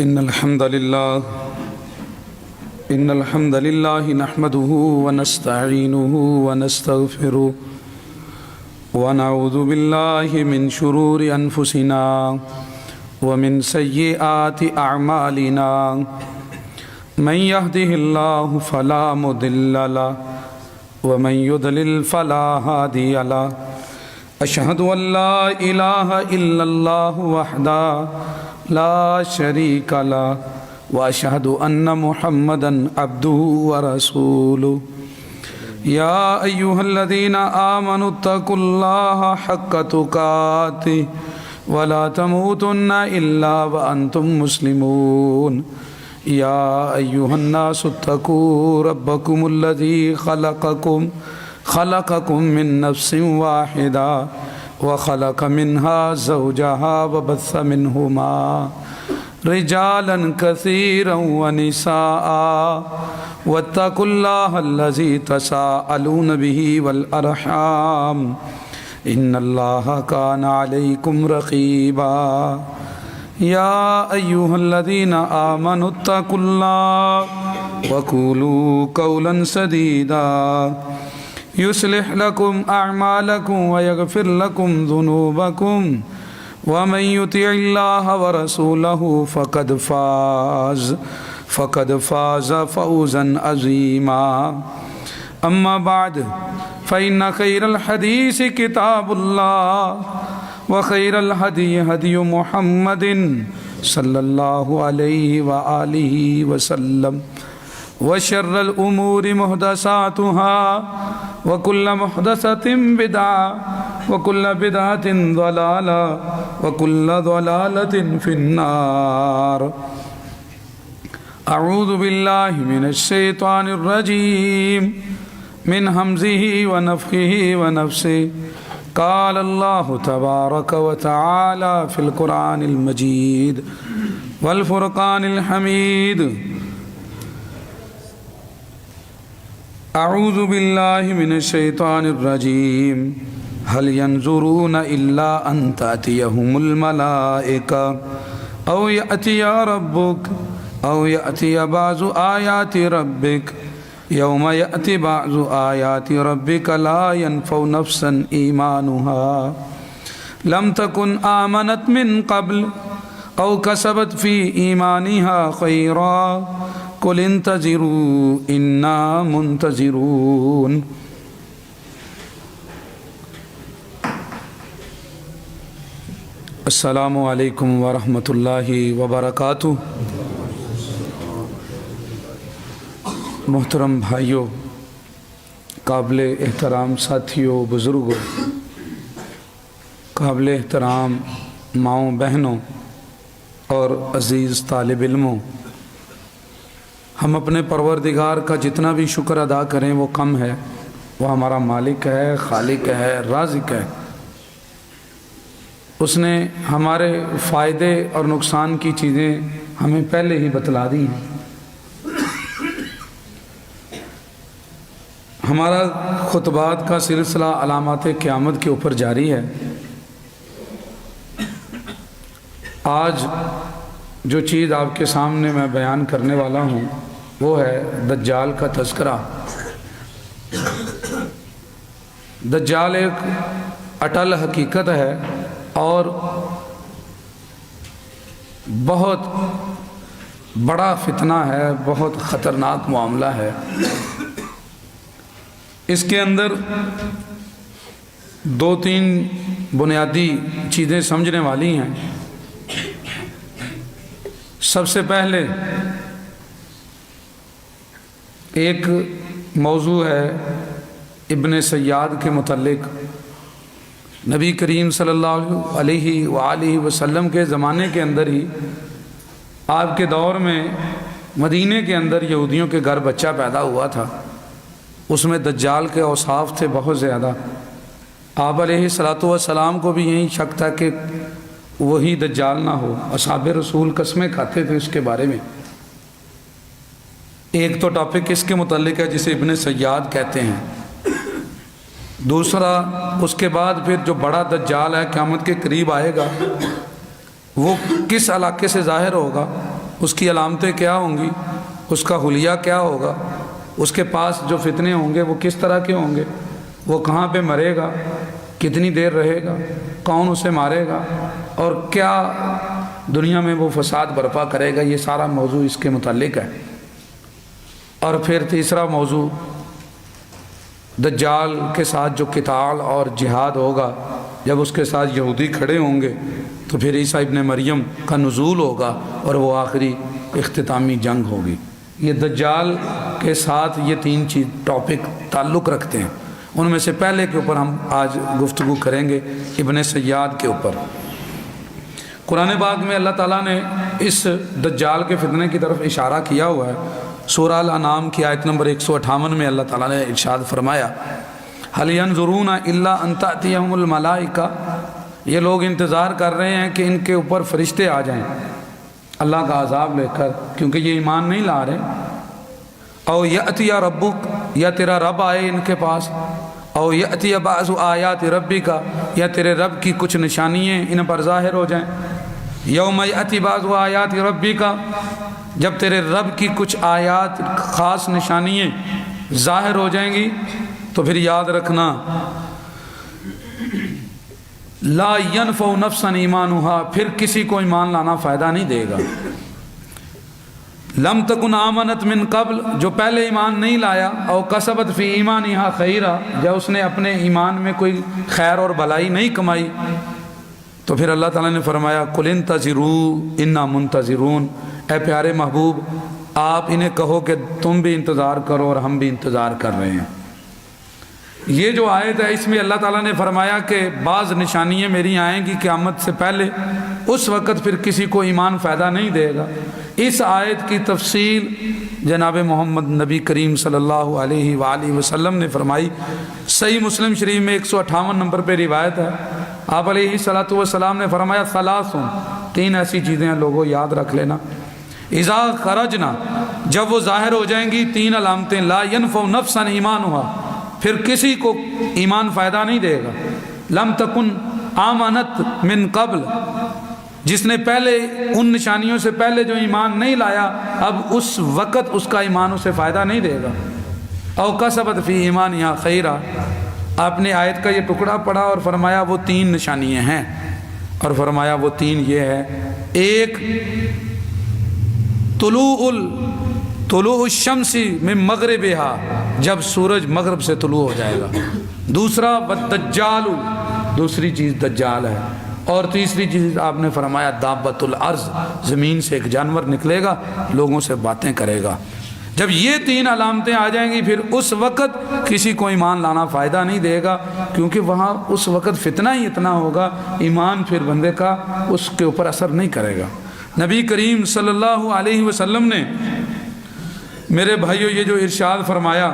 إن الحمد لله نحمده ونستعينه ونستغفره ونعوذ بالله من شرور أنفسنا ومن سيئات أعمالنا من يهده الله فلا مضل له ومن يضلل فلا هادي له أشهد أن لا إله إلا الله وحده لا شريك له وأشهد أن محمدا عبده ورسوله يا أيها الذين آمنوا اتقوا الله حق تقاته ولا تموتن إلا وأنتم مسلمون يا أيها الناس اتقوا ربكم الذي خلقكم من نفس واحدة وخلق منها زوجها وبث منهما رجالا كثيرا ونساء واتقوا الله الذي تساءلون به والأرحام إن الله كان عليكم رقيبا يا أيها الذين آمنوا اتقوا الله وقولوا قولا سديدا يصلح لكم أعمالكم ويغفر لكم ذنوبكم ومن يطع الله ورسوله فقد فاز فوزا عظيما أما بعد فإن خير الحديث كتاب الله وخير الهدي هدي محمد صلى الله عليه وآله وسلم وشر الأمور محدثاتها وكل محدثة بدعة وكل بدعة ضلالة وكل ضلالة في النار أعوذ بالله من الشيطان الرجيم من همزه ونفخه ونفسه قال الله تبارك وتعالى في القرآن المجيد والفرقان الحميد أعوذ بالله من الشيطان الرجيم هل ينظرون إلا أن تأتيهم الملائكة أو يأتي ربك أو يأتي بعض آيات ربك يوم يأتي بعض آيات ربك لا ينفع نفسا إيمانها لم تكن آمنت من قبل أو كسبت في إيمانها خيرا قل انتظروا إنا منتظرون السلام علیکم ورحمۃ اللہ وبرکاتہ۔ محترم بھائیوں، قابل احترام ساتھیوں، بزرگوں، قابل احترام ماؤں بہنوں اور عزیز طالب علموں، ہم اپنے پروردگار کا جتنا بھی شکر ادا کریں وہ کم ہے۔ وہ ہمارا مالک ہے، خالق ہے، رازق ہے۔ اس نے ہمارے فائدے اور نقصان کی چیزیں ہمیں پہلے ہی بتلا دی ہیں۔ ہمارا خطبات کا سلسلہ علامات قیامت کے اوپر جاری ہے۔ آج جو چیز آپ کے سامنے میں بیان کرنے والا ہوں وہ ہے دجال کا تذکرہ۔ دجال ایک اٹل حقیقت ہے اور بہت بڑا فتنہ ہے، بہت خطرناک معاملہ ہے۔ اس کے اندر دو تین بنیادی چیزیں سمجھنے والی ہیں۔ سب سے پہلے ایک موضوع ہے ابن سیاد کے متعلق۔ نبی کریم صلی اللہ علیہ وآلہ وسلم کے زمانے کے اندر ہی آپ کے دور میں مدینے کے اندر یہودیوں کے گھر بچہ پیدا ہوا تھا۔ اس میں دجال کے اوصاف تھے بہت زیادہ۔ آپ علیہ السلام کو بھی یہی شک تھا کہ وہی دجال نہ ہو۔ اصحاب رسول قسمیں کھاتے تھے اس کے بارے میں۔ ایک تو ٹاپک اس کے متعلق ہے جسے ابن سیاد کہتے ہیں۔ دوسرا اس کے بعد پھر جو بڑا دجال ہے قیامت کے قریب آئے گا وہ کس علاقے سے ظاہر ہوگا اس کی علامتیں کیا ہوں گی، اس کا حلیہ کیا ہوگا، اس کے پاس جو فتنے ہوں گے وہ کس طرح کے ہوں گے، وہ کہاں پہ مرے گا، کتنی دیر رہے گا، کون اسے مارے گا، اور کیا دنیا میں وہ فساد برپا کرے گا، یہ سارا موضوع اس کے متعلق ہے۔ اور پھر تیسرا موضوع دجال کے ساتھ جو قتال اور جہاد ہوگا، جب اس کے ساتھ یہودی کھڑے ہوں گے تو پھر عیسیٰ ابن مریم کا نزول ہوگا اور وہ آخری اختتامی جنگ ہوگی۔ یہ دجال کے ساتھ یہ تین چیز ٹاپک تعلق رکھتے ہیں۔ ان میں سے پہلے کے اوپر ہم آج گفتگو کریں گے، ابن سیاد کے اوپر۔ قرآن پاک میں اللہ تعالیٰ نے اس دجال کے فتنے کی طرف اشارہ کیا ہوا ہے۔ سورہ الانعام کی آیت نمبر 158 میں اللہ تعالیٰ نے ارشاد فرمایا، هل ينظرون الا ان تأتيهم الملائکہ، یہ لوگ انتظار کر رہے ہیں کہ ان کے اوپر فرشتے آ جائیں اللہ کا عذاب لے کر، کیونکہ یہ ایمان نہیں لا رہے۔ او یأتی ربک، یا تیرا رب آئے ان کے پاس، او یأتی بعض آیات ربک، یا تیرے رب کی کچھ نشانیاں ان پر ظاہر ہو جائیں۔ یوم یأتی بعض آیات ربک، جب تیرے رب کی کچھ آیات خاص نشانیاں ظاہر ہو جائیں گی تو پھر یاد رکھنا، لا ينفع نفسا ایمانھا، پھر کسی کو ایمان لانا فائدہ نہیں دے گا۔ لم تکن آمنت من قبل، جو پہلے ایمان نہیں لایا، او کسبت فی ایمانھا خیرا، جب اس نے اپنے ایمان میں کوئی خیر اور بھلائی نہیں کمائی، تو پھر اللہ تعالیٰ نے فرمایا قل انتظروا انا منتظرون، اے پیارے محبوب آپ انہیں کہو کہ تم بھی انتظار کرو اور ہم بھی انتظار کر رہے ہیں۔ یہ جو آیت ہے اس میں اللہ تعالیٰ نے فرمایا کہ بعض نشانیاں میری آئیں گی قیامت سے پہلے، اس وقت پھر کسی کو ایمان فائدہ نہیں دے گا۔ اس آیت کی تفصیل جناب محمد نبی کریم صلی اللہ علیہ وآلہ وسلم نے فرمائی۔ صحیح مسلم شریف میں 158 نمبر پہ روایت ہے، آپ علیہ الصلوۃ والسلام نے فرمایا ثلاثن، تین ایسی چیزیں ہیں لوگوں یاد رکھ لینا، اذا خرجنا، جب وہ ظاہر ہو جائیں گی، تین علامتیں، لا ينفع نفسا ایمانھا، پھر کسی کو ایمان فائدہ نہیں دے گا۔ لم تکن آمنت من قبل، جس نے پہلے ان نشانیوں سے پہلے جو ایمان نہیں لایا، اب اس وقت اس کا ایمان اسے فائدہ نہیں دے گا۔ او کسبت فی ایمانھا خیرا، آپ نے آیت کا یہ ٹکڑا پڑھا اور فرمایا وہ تین نشانیاں ہیں، اور فرمایا وہ تین یہ ہے، ایک طلوع الشمس من مغربها، جب سورج مغرب سے طلوع ہو جائے گا، دوسرا والدجال، دوسری چیز دجال ہے، اور تیسری چیز آپ نے فرمایا دابۃ الارض، زمین سے ایک جانور نکلے گا لوگوں سے باتیں کرے گا۔ جب یہ تین علامتیں آ جائیں گی پھر اس وقت کسی کو ایمان لانا فائدہ نہیں دے گا، کیونکہ وہاں اس وقت فتنہ ہی اتنا ہوگا، ایمان پھر بندے کا اس کے اوپر اثر نہیں کرے گا۔ نبی کریم صلی اللہ علیہ وسلم نے میرے بھائیوں یہ جو ارشاد فرمایا،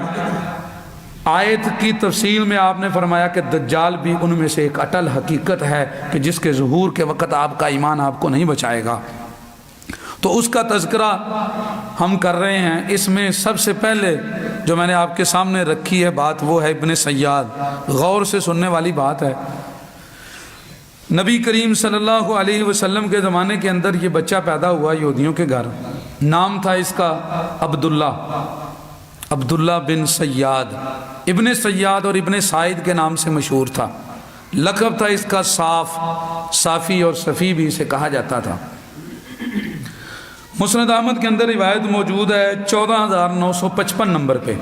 آیت کی تفصیل میں آپ نے فرمایا کہ دجال بھی ان میں سے ایک اٹل حقیقت ہے کہ جس کے ظہور کے وقت آپ کا ایمان آپ کو نہیں بچائے گا، تو اس کا تذکرہ ہم کر رہے ہیں۔ اس میں سب سے پہلے جو میں نے آپ کے سامنے رکھی ہے بات، وہ ہے ابن سیاد، غور سے سننے والی بات ہے۔ نبی کریم صلی اللہ علیہ وسلم کے زمانے کے اندر یہ بچہ پیدا ہوا یہودیوں کے گھر، نام تھا اس کا عبداللہ بن سیاد، ابن سیاد اور ابن سعید کے نام سے مشہور تھا، لقب تھا اس کا صافی اور صفی بھی اسے کہا جاتا تھا۔ مسند احمد کے اندر روایت موجود ہے 14955 نمبر پہ،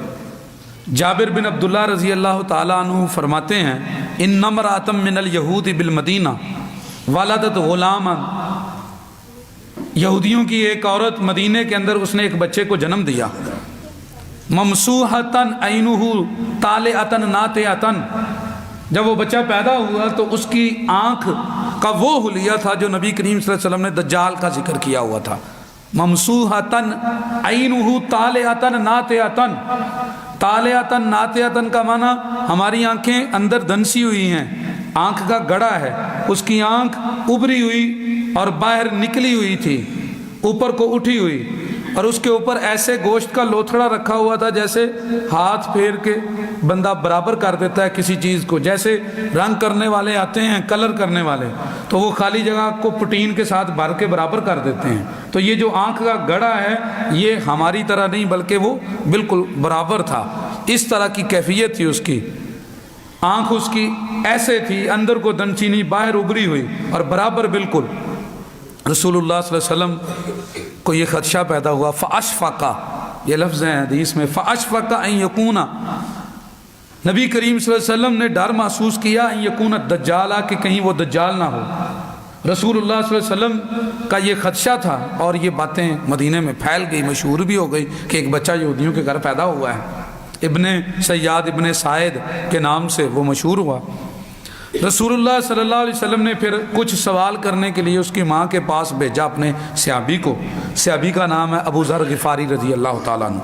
جابر بن عبداللہ رضی اللہ تعالیٰ عنہ فرماتے ہیں ان امرأۃ من الیہود بالمدینہ ولدت غلاما، یہودیوں کی ایک عورت مدینے کے اندر اس نے ایک بچے کو جنم دیا، ممسوحتن عینہ طالعتن ناطعتن، جب وہ بچہ پیدا ہوا تو اس کی آنکھ کا وہ حلیہ تھا جو نبی کریم صلی اللہ علیہ وسلم نے دجال کا ذکر کیا ہوا تھا، ممسوحتن عینہ طالعتن ناطعتن، طالعتن ناطعتن کا معنی ہماری آنکھیں اندر دھنسی ہوئی ہیں، آنکھ کا گڑا ہے، اس کی آنکھ ابری ہوئی اور باہر نکلی ہوئی تھی، اوپر کو اٹھی ہوئی، اور اس کے اوپر ایسے گوشت کا لوتھڑا رکھا ہوا تھا جیسے ہاتھ پھیر کے بندہ برابر کر دیتا ہے کسی چیز کو، جیسے رنگ کرنے والے آتے ہیں، کلر کرنے والے، تو وہ خالی جگہ کو پٹین کے ساتھ بھر کے برابر کر دیتے ہیں، تو یہ جو آنکھ کا گڑھا ہے یہ ہماری طرح نہیں بلکہ وہ بالکل برابر تھا، اس طرح کی کیفیت تھی اس کی، آنکھ اس کی ایسے تھی، اندر کو دنچینی باہر ابری ہوئی اور برابر بالکل۔ رسول اللہ صلی اللہ علیہ وسلم کو یہ خدشہ پیدا ہوا، فَأَشْفَقَ، یہ لفظ ہے حدیث میں، فَأَشْفَقَ أَن يَكُونَ، نبی کریم صلی اللہ علیہ وسلم نے ڈر محسوس کیا ان یکون الدجال، کہ کہیں وہ دجال نہ ہو۔ رسول اللہ صلی اللہ علیہ وسلم کا یہ خدشہ تھا، اور یہ باتیں مدینہ میں پھیل گئی، مشہور بھی ہو گئی کہ ایک بچہ یہودیوں کے گھر پیدا ہوا ہے، ابن سیاد ابن سائد کے نام سے وہ مشہور ہوا۔ رسول اللہ صلی اللہ علیہ وسلم نے پھر کچھ سوال کرنے کے لیے اس کی ماں کے پاس بھیجا اپنے صحابی کو، صحابی کا نام ہے ابو ذر غفاری رضی اللہ تعالیٰ عنہ،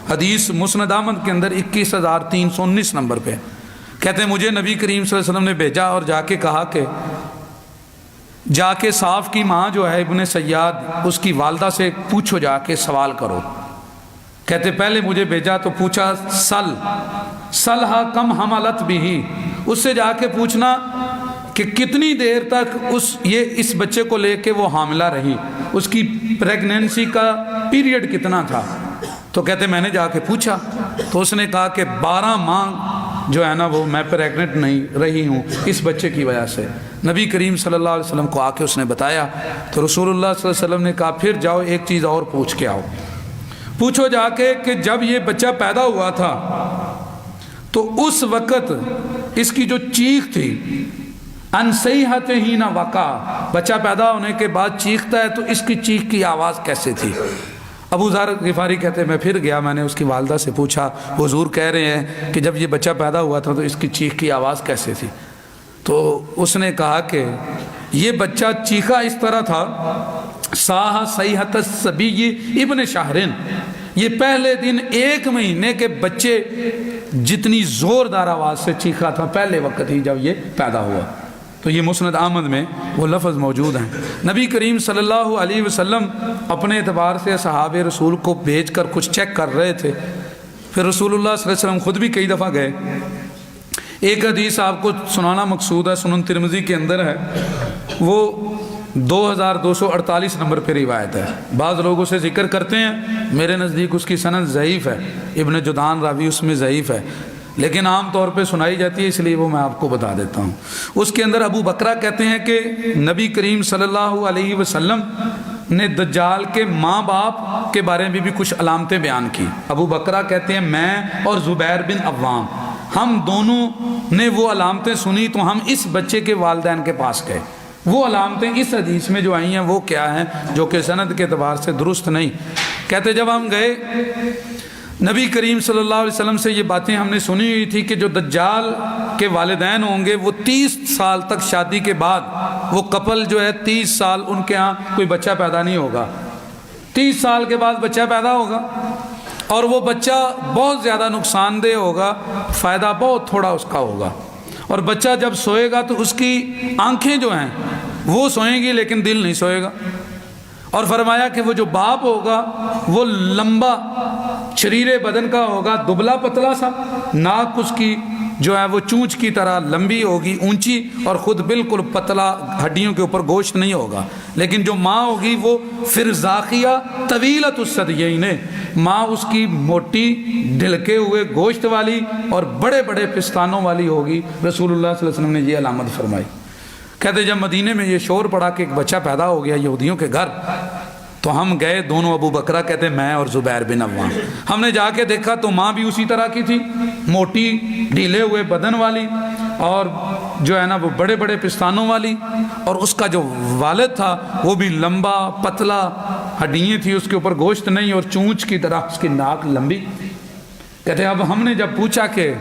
حدیث مسند احمد کے اندر 21319 نمبر پہ، کہتے ہیں مجھے نبی کریم صلی اللہ علیہ وسلم نے بھیجا اور جا کے کہا کہ جا کے صاف کی ماں جو ہے ابن سیاد، اس کی والدہ سے پوچھو، جا کے سوال کرو۔ کہتے پہلے مجھے بھیجا تو پوچھا سلہا کم حملت بھی، اس سے جا کے پوچھنا کہ کتنی دیر تک اس بچے کو لے کے وہ حاملہ رہی، اس کی پریگنینسی کا پیریڈ کتنا تھا۔ تو کہتے میں نے جا کے پوچھا تو اس نے کہا کہ 12 ماہ جو ہے نا وہ میں پریگننٹ نہیں رہی ہوں اس بچے کی وجہ سے۔ نبی کریم صلی اللہ علیہ وسلم کو آ کے اس نے بتایا تو رسول اللہ صلی اللہ علیہ وسلم نے کہا پھر جاؤ ایک چیز اور پوچھ کے آؤ، پوچھو جا کے کہ جب یہ بچہ پیدا ہوا تھا تو اس وقت اس کی جو چیخ تھی، انصیحت ہی نہ وقع، بچہ پیدا ہونے کے بعد چیختا ہے تو اس کی چیخ کی آواز کیسے تھی۔ ابو ذر غفاری کہتے ہیں میں پھر گیا، میں نے اس کی والدہ سے پوچھا، حضور کہہ رہے ہیں کہ جب یہ بچہ پیدا ہوا تھا تو اس کی چیخ کی آواز کیسے تھی؟ تو اس نے کہا کہ یہ بچہ چیخا اس طرح تھا، صاح صیحت الصبی ابن شہرن، یہ پہلے دن 1 مہینے کے بچے جتنی زوردار آواز سے چیخا تھا پہلے وقت ہی جب یہ پیدا ہوا۔ تو یہ مسند احمد میں وہ لفظ موجود ہیں۔ نبی کریم صلی اللہ علیہ وسلم اپنے اعتبار سے صحابہ رسول کو بھیج کر کچھ چیک کر رہے تھے، پھر رسول اللہ صلی اللہ علیہ وسلم خود بھی کئی دفعہ گئے۔ ایک حدیث آپ کو سنانا مقصود ہے، سنن ترمذی کے اندر ہے، وہ 2248 نمبر پہ روایت ہے۔ بعض لوگوں سے ذکر کرتے ہیں، میرے نزدیک اس کی سند ضعیف ہے، ابن جدعان راوی اس میں ضعیف ہے، لیکن عام طور پہ سنائی جاتی ہے، اس لیے وہ میں آپ کو بتا دیتا ہوں۔ اس کے اندر ابو بکرہ کہتے ہیں کہ نبی کریم صلی اللہ علیہ وسلم نے دجال کے ماں باپ کے بارے میں بھی کچھ علامتیں بیان کی۔ ابو بکرہ کہتے ہیں میں اور زبیر بن عوام، ہم دونوں نے وہ علامتیں سنی تو ہم اس بچے کے والدین کے پاس گئے۔ وہ علامتیں اس حدیث میں جو آئی ہیں وہ کیا ہیں، جو کہ سند کے اعتبار سے درست نہیں۔ کہتے جب ہم گئے نبی کریم صلی اللہ علیہ وسلم سے یہ باتیں ہم نے سنی ہوئی تھی کہ جو دجال کے والدین ہوں گے وہ 30 سال تک شادی کے بعد، وہ کپل جو ہے 30 سال ان کے ہاں کوئی بچہ پیدا نہیں ہوگا، 30 سال کے بعد بچہ پیدا ہوگا اور وہ بچہ بہت زیادہ نقصان دہ ہوگا، فائدہ بہت تھوڑا اس کا ہوگا، اور بچہ جب سوئے گا تو اس کی آنکھیں جو ہیں وہ سوئیں گی لیکن دل نہیں سوئے گا۔ اور فرمایا کہ وہ جو باپ ہوگا وہ لمبا شریر بدن کا ہوگا، دبلا پتلا سا، ناک اس کی جو ہے وہ چونچ کی طرح لمبی ہوگی، اونچی، اور خود بالکل پتلا، ہڈیوں کے اوپر گوشت نہیں ہوگا۔ لیکن جو ماں ہوگی وہ فرزاخیہ طویلۃ الثدیین، ماں اس کی موٹی ڈھلکے ہوئے گوشت والی اور بڑے بڑے پستانوں والی ہوگی۔ رسول اللہ صلی اللہ علیہ وسلم نے یہ علامت فرمائی۔ کہتے جب مدینے میں یہ شور پڑا کہ ایک بچہ پیدا ہو گیا یہودیوں کے گھر، تو ہم گئے دونوں، ابو بکرہ کہتے میں اور زبیر بن عوام، ہم نے جا کے دیکھا تو ماں بھی اسی طرح کی تھی، موٹی ڈھیلے ہوئے بدن والی اور جو ہے نا وہ بڑے بڑے پستانوں والی، اور اس کا جو والد تھا وہ بھی لمبا پتلا، ہڈیاں تھی اس کے اوپر گوشت نہیں، اور چونچ کی طرح اس کی ناک لمبی۔ کہتے اب ہم نے جب پوچھا کہ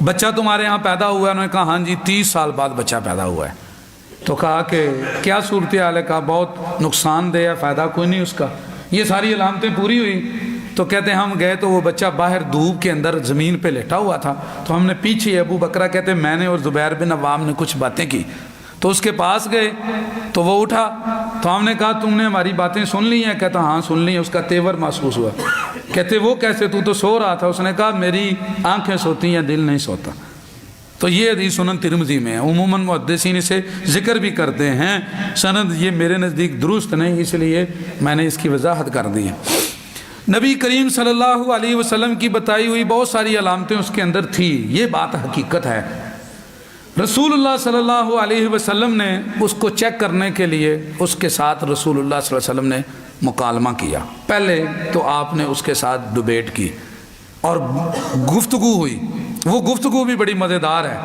بچہ تمہارے ہاں پیدا ہوا ہے، انہوں نے کہا ہاں جی 30 سال بعد بچہ پیدا ہوا ہے۔ تو کہا کہ کیا صورتحال ہے؟ کہا بہت نقصان دہ ہے، فائدہ کوئی نہیں اس کا۔ یہ ساری علامتیں پوری ہوئی تو کہتے ہم گئے تو وہ بچہ باہر دھوپ کے اندر زمین پہ لیٹا ہوا تھا، تو ہم نے پیچھے، ابو بکرہ کہتے میں نے اور زبیر بن عوام نے کچھ باتیں کی، تو اس کے پاس گئے تو وہ اٹھا، تو ہم نے کہا تم نے ہماری باتیں سن لی ہیں؟ کہتا ہاں سن لی ہیں۔ اس کا تیور محسوس ہوا، کہتے وہ کیسے، تو سو رہا تھا؟ اس نے کہا میری آنکھیں سوتی ہیں، دل نہیں سوتا۔ تو یہ حدیث سنن ترمذی میں ہے، عموماً محدثین اسے ذکر بھی کرتے ہیں، سند یہ میرے نزدیک درست نہیں، اس لیے میں نے اس کی وضاحت کر دی ہے۔ نبی کریم صلی اللہ علیہ وسلم کی بتائی ہوئی بہت ساری علامتیں اس کے اندر تھی، یہ بات حقیقت ہے۔ رسول اللہ صلی اللہ علیہ وسلم نے اس کو چیک کرنے کے لیے اس کے ساتھ رسول اللہ صلی اللہ علیہ وسلم نے مکالمہ کیا۔ پہلے تو آپ نے اس کے ساتھ ڈیبیٹ کی اور گفتگو ہوئی، وہ گفتگو بھی بڑی مزیدار ہے،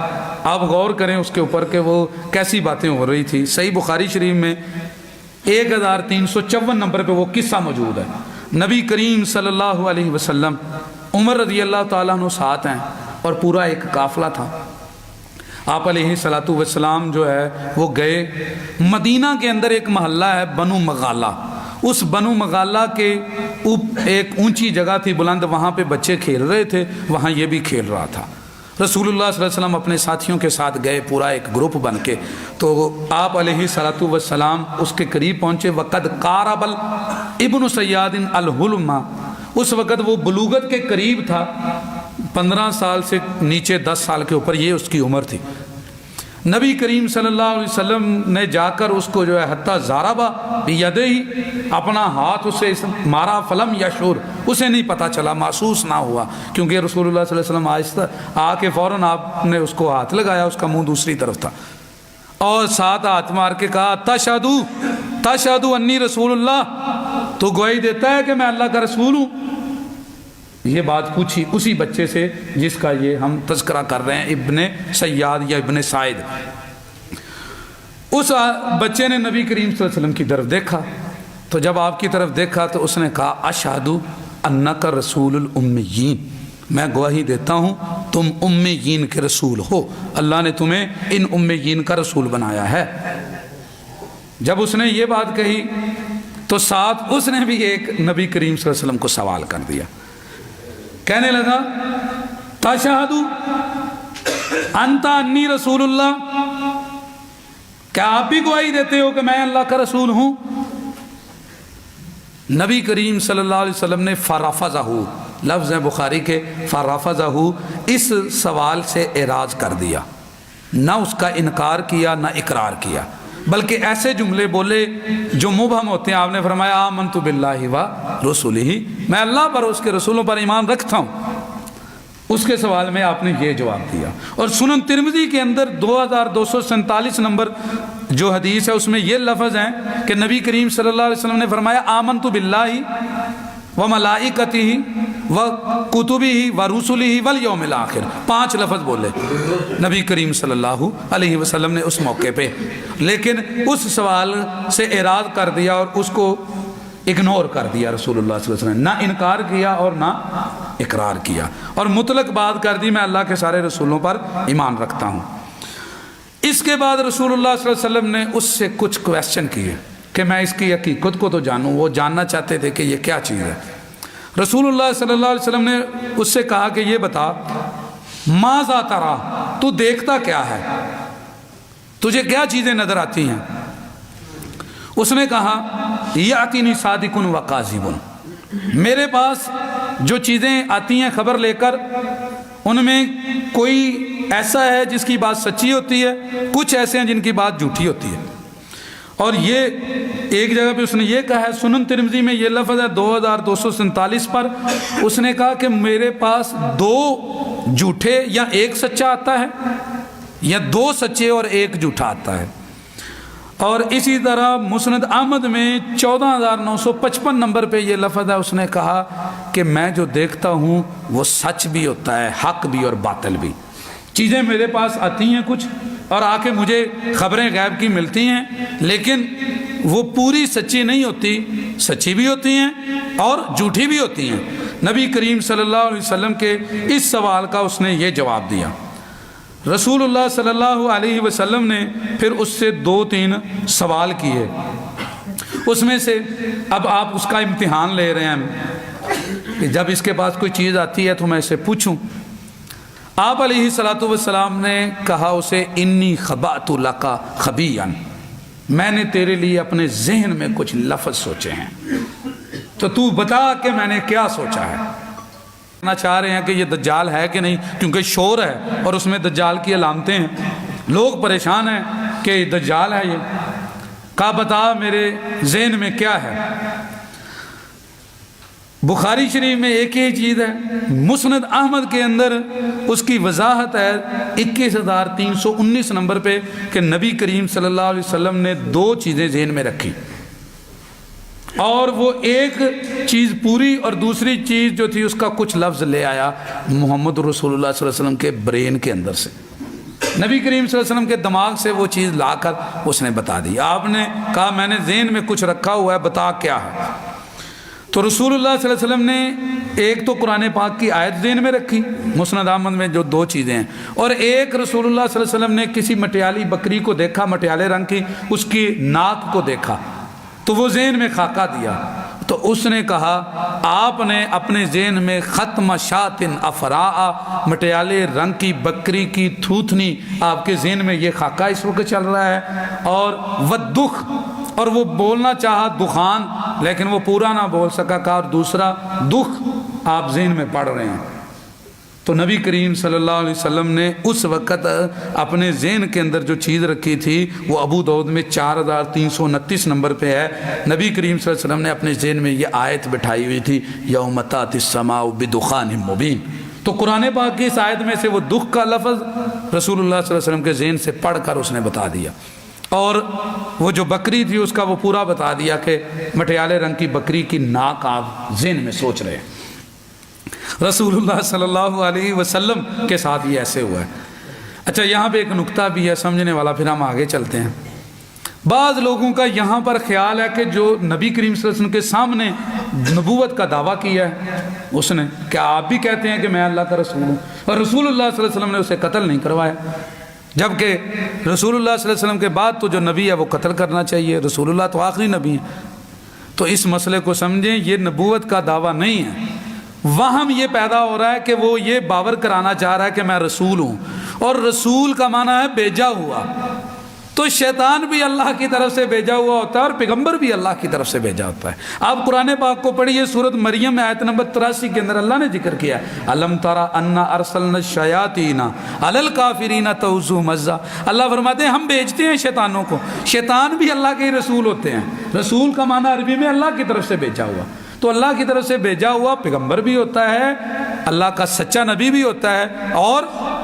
آپ غور کریں اس کے اوپر کہ وہ کیسی باتیں ہو رہی تھی۔ صحیح بخاری شریف میں 1354 نمبر پہ وہ قصہ موجود ہے۔ نبی کریم صلی اللہ علیہ وسلم، عمر رضی اللہ تعالیٰ عنہ ساتھ ہیں اور پورا ایک قافلہ تھا۔ آپ علیہ الصلوۃ والسلام جو ہے وہ گئے، مدینہ کے اندر ایک محلہ ہے بنو مغالہ، اس بنو مغالہ کے ایک اونچی جگہ تھی بلند، وہاں پہ بچے کھیل رہے تھے، وہاں یہ بھی کھیل رہا تھا۔ رسول اللہ صلی اللہ علیہ وسلم اپنے ساتھیوں کے ساتھ گئے، پورا ایک گروپ بن کے، تو آپ علیہ الصلوۃ والسلام اس کے قریب پہنچے۔ وقد قارب ابن سیاد الحلم، اس وقت وہ بلوغت کے قریب تھا، 15 سال سے نیچے 10 سال کے اوپر یہ اس کی عمر تھی۔ نبی کریم صلی اللہ علیہ وسلم نے جا کر اس کو جو ہے حتیٰ ضربہ بیدہی، اپنا ہاتھ اسے مارا، فلم یشعر، اسے نہیں پتہ چلا، محسوس نہ ہوا، کیونکہ رسول اللہ صلی اللہ علیہ وسلم آہستہ آ کے فوراً آپ نے اس کو ہاتھ لگایا، اس کا منہ دوسری طرف تھا، اور ساتھ ہاتھ مار کے کہا تشہدو انی رسول اللہ، تو گواہی دیتا ہے کہ میں اللہ کا رسول ہوں؟ یہ بات پوچھی اسی بچے سے جس کا یہ ہم تذکرہ کر رہے ہیں، ابن سیاد یا ابن سعید۔ اس بچے نے نبی کریم صلی اللہ علیہ وسلم کی طرف دیکھا، تو جب آپ کی طرف دیکھا تو اس نے کہا اشہد انک رسول الامیین، میں گواہی دیتا ہوں تم امیین کے رسول ہو، اللہ نے تمہیں ان امیین کا رسول بنایا ہے۔ جب اس نے یہ بات کہی تو ساتھ اس نے بھی ایک نبی کریم صلی اللہ علیہ وسلم کو سوال کر دیا، کہنے لگا تشہد انت انی رسول اللہ، کیا آپ بھی گواہی دیتے ہو کہ میں اللہ کا رسول ہوں؟ نبی کریم صلی اللہ علیہ وسلم نے فرفضہ، لفظ ہے بخاری کے فرفضہ، اس سوال سے اعراض کر دیا، نہ اس کا انکار کیا نہ اقرار کیا، بلکہ ایسے جملے بولے جو مبہم ہوتے ہیں۔ آپ نے فرمایا آمنت باللہ و رسولہ، میں اللہ پر اس کے رسولوں پر ایمان رکھتا ہوں۔ اس کے سوال میں آپ نے یہ جواب دیا۔ اور سنن ترمذی کے اندر 2247 نمبر جو حدیث ہے اس میں یہ لفظ ہیں کہ نبی کریم صلی اللہ علیہ وسلم نے فرمایا آمنت باللہ و ملائکتہ و کتبہ و رسلہ والیوم الآخر، 5 لفظ بولے نبی کریم صلی اللہ علیہ وسلم نے اس موقع پہ، لیکن اس سوال سے اعراض کر دیا اور اس کو اگنور کر دیا رسول اللہ صلی اللہ علیہ وسلم، نہ انکار کیا اور نہ اقرار کیا، اور مطلق بات کر دی میں اللہ کے سارے رسولوں پر ایمان رکھتا ہوں۔ اس کے بعد رسول اللہ صلی اللہ علیہ وسلم نے اس سے کچھ کویسچن کیے کہ میں اس کی حقیقت کو تو جانوں، وہ جاننا چاہتے تھے کہ یہ کیا چیز ہے۔ رسول اللہ صلی اللہ علیہ وسلم نے اس سے کہا کہ یہ بتا ماذا ترا، تو دیکھتا کیا ہے، تجھے کیا چیزیں نظر آتی ہیں؟ اس نے کہا یاتینی صادق و کاذب، میرے پاس جو چیزیں آتی ہیں خبر لے کر، ان میں کوئی ایسا ہے جس کی بات سچی ہوتی ہے، کچھ ایسے ہیں جن کی بات جھوٹی ہوتی ہے۔ اور یہ ایک جگہ پہ اس نے یہ کہا ہے، سنن ترمذی میں یہ لفظ ہے 2247 پر، اس نے کہا کہ میرے پاس 2 جھوٹے یا 1 سچا آتا ہے، یا 2 سچے اور 1 جھوٹا آتا ہے۔ اور اسی طرح مسند احمد میں 14955 نمبر پہ یہ لفظ ہے، اس نے کہا کہ میں جو دیکھتا ہوں وہ سچ بھی ہوتا ہے، حق بھی اور باطل بھی، چیزیں میرے پاس آتی ہیں کچھ اور آ کے مجھے خبریں غیب کی ملتی ہیں، لیکن وہ پوری سچی نہیں ہوتی، سچی بھی ہوتی ہیں اور جھوٹی بھی ہوتی ہیں۔ نبی کریم صلی اللہ علیہ وسلم کے اس سوال کا اس نے یہ جواب دیا۔ رسول اللہ صلی اللہ علیہ وسلم نے پھر اس سے 2-3 سوال کیے، اس میں سے اب آپ اس کا امتحان لے رہے ہیں کہ جب اس کے پاس کوئی چیز آتی ہے تو میں اسے پوچھوں۔ آپ علیہ الصلوۃ والسلام نے کہا اسے انی خبأت لک خبیئا، میں نے تیرے لیے اپنے ذہن میں کچھ لفظ سوچے ہیں۔ تو تو بتا کہ میں نے کیا سوچا ہے۔ چاہ رہے ہیں کہ یہ دجال ہے کہ نہیں، کیونکہ شور ہے اور اس میں دجال کی علامتیں ہیں، لوگ پریشان ہیں کہ دجال ہے یہ۔ کہا بتا میرے ذہن میں کیا ہے۔ بخاری شریف میں ایک ہی چیز ہے، مسند احمد کے اندر اس کی وضاحت ہے 21,319 نمبر پہ کہ نبی کریم صلی اللہ علیہ وسلم نے 2 چیزیں ذہن میں رکھی، اور وہ ایک چیز پوری اور دوسری چیز جو تھی اس کا کچھ لفظ لے آیا محمد رسول اللہ صلی اللہ علیہ وسلم کے برین کے اندر سے، نبی کریم صلی اللہ علیہ وسلم کے دماغ سے وہ چیز لا کر اس نے بتا دی۔ آپ نے کہا میں نے ذہن میں کچھ رکھا ہوا ہے، بتا کیا ہے۔ تو رسول اللہ صلی اللہ علیہ وسلم نے ایک تو قرآن پاک کی آیت ذہن میں رکھی مسند احمد میں جو 2 چیزیں ہیں، اور ایک رسول اللہ صلی اللہ علیہ وسلم نے کسی مٹیالی بکری کو دیکھا، مٹیالے رنگ کی، اس کی ناک کو دیکھا تو وہ ذہن میں خاکہ دیا۔ تو اس نے کہا آپ نے اپنے ذہن میں ختم شاتن افراء، مٹیالے رنگ کی بکری کی تھوتنی، آپ کے ذہن میں یہ خاکہ اس وقت چل رہا ہے، اور ودخ، اور وہ بولنا چاہا دخان لیکن وہ پورا نہ بول سکا، کہا اور دوسرا دکھ آپ ذہن میں پڑھ رہے ہیں۔ تو نبی کریم صلی اللہ علیہ وسلم نے اس وقت اپنے ذہن کے اندر جو چیز رکھی تھی وہ ابو داؤد میں 4329 نمبر پہ ہے۔ نبی کریم صلی اللہ علیہ وسلم نے اپنے ذہن میں یہ آیت بٹھائی ہوئی تھی یوم تأتی السماء بدخان مبین۔ تو قرآن پاک کی اس آیت میں سے وہ دکھ کا لفظ رسول اللہ صلی اللہ علیہ وسلم کے ذہن سے پڑھ کر اس نے بتا دیا، اور وہ جو بکری تھی اس کا وہ پورا بتا دیا کہ مٹیالے رنگ کی بکری کی ناک آپ ذہن میں سوچ رہے ہیں۔ رسول اللہ صلی اللہ علیہ وسلم کے ساتھ یہ ایسے ہوا ہے۔ اچھا یہاں پہ ایک نکتہ بھی ہے سمجھنے والا، پھر ہم آگے چلتے ہیں۔ بعض لوگوں کا یہاں پر خیال ہے کہ جو نبی کریم صلی اللہ علیہ وسلم کے سامنے نبوت کا دعویٰ کیا ہے اس نے، کیا آپ بھی کہتے ہیں کہ میں اللہ کا رسول ہوں، اور رسول اللہ صلی اللہ علیہ وسلم نے اسے قتل نہیں کروایا، جبکہ رسول اللہ صلی اللہ علیہ وسلم کے بعد تو جو نبی ہے وہ قتل کرنا چاہیے، رسول اللہ تو آخری نبی ہے۔ تو اس مسئلے کو سمجھیں، یہ نبوت کا دعویٰ نہیں ہے، وہم یہ پیدا ہو رہا ہے کہ وہ یہ باور کرانا چاہ رہا ہے کہ میں رسول ہوں، اور رسول کا معنی ہے بھیجا ہوا، تو شیطان بھی اللہ کی طرف سے بھیجا ہوا ہوتا ہے اور پیغمبر بھی اللہ کی طرف سے بھیجا ہوتا ہے۔ آپ قرآن پاک کو پڑھیے، سورۃ مریم میں آیت نمبر 83 کے اندر اللہ نے ذکر کیا الم تری انا ارسلنا الشیاطین علی الکافرین تعوذهم عزا۔ اللہ فرماتے ہیں ہم بھیجتے ہیں شیطانوں کو، شیطان بھی اللہ کے رسول ہوتے ہیں۔ رسول کا معنی عربی میں اللہ کی طرف سے بھیجا ہوا، تو اللہ کی طرف سے بھیجا ہوا پیغمبر بھی ہوتا ہے، اللہ کا سچا نبی بھی ہوتا ہے، اور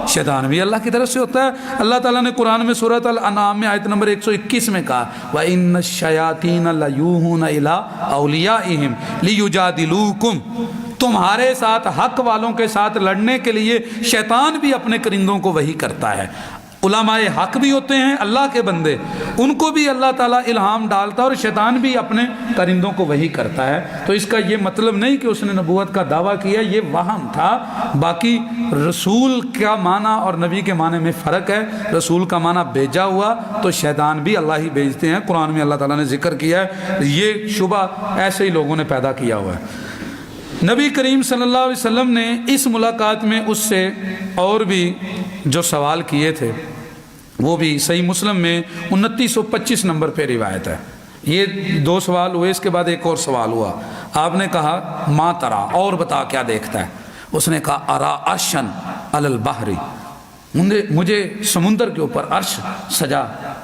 شیطان بھی اللہ کی طرف سے ہوتا ہے۔ اللہ تعالیٰ نے قرآن میں سورۃ الانعام میں آیت نمبر 121 میں کہا وَإِنَّ الشَّيَاطِينَ لَيُوحُونَ إِلَىٰ أَوْلِيَائِهِمْ لِيُجَادِلُوكُمْ، تمہارے ساتھ حق والوں کے ساتھ لڑنے کے لیے شیطان بھی اپنے کرندوں کو وحی کرتا ہے۔ علماء حق بھی ہوتے ہیں اللہ کے بندے، ان کو بھی اللہ تعالیٰ الہام ڈالتا ہے، اور شیطان بھی اپنے کرندوں کو وحی کرتا ہے۔ تو اس کا یہ مطلب نہیں کہ اس نے نبوت کا دعویٰ کیا، یہ وہم تھا۔ باقی رسول کا معنی اور نبی کے معنی میں فرق ہے۔ رسول کا معنی بھیجا ہوا، تو شیطان بھی اللہ ہی بھیجتے ہیں، قرآن میں اللہ تعالیٰ نے ذکر کیا ہے۔ یہ شبہ ایسے ہی لوگوں نے پیدا کیا ہوا ہے۔ نبی کریم صلی اللہ علیہ وسلم نے اس ملاقات میں اس سے اور بھی جو سوال کیے تھے وہ بھی صحیح مسلم میں 2925 نمبر پہ روایت ہے۔ یہ 2 سوال ہوئے، اس کے بعد ایک اور سوال ہوا۔ آپ نے کہا ما ترا، اور بتا کیا دیکھتا ہے؟ اس نے کہا ارا عرشن علی البحر، مجھے سمندر کے اوپر عرش سجا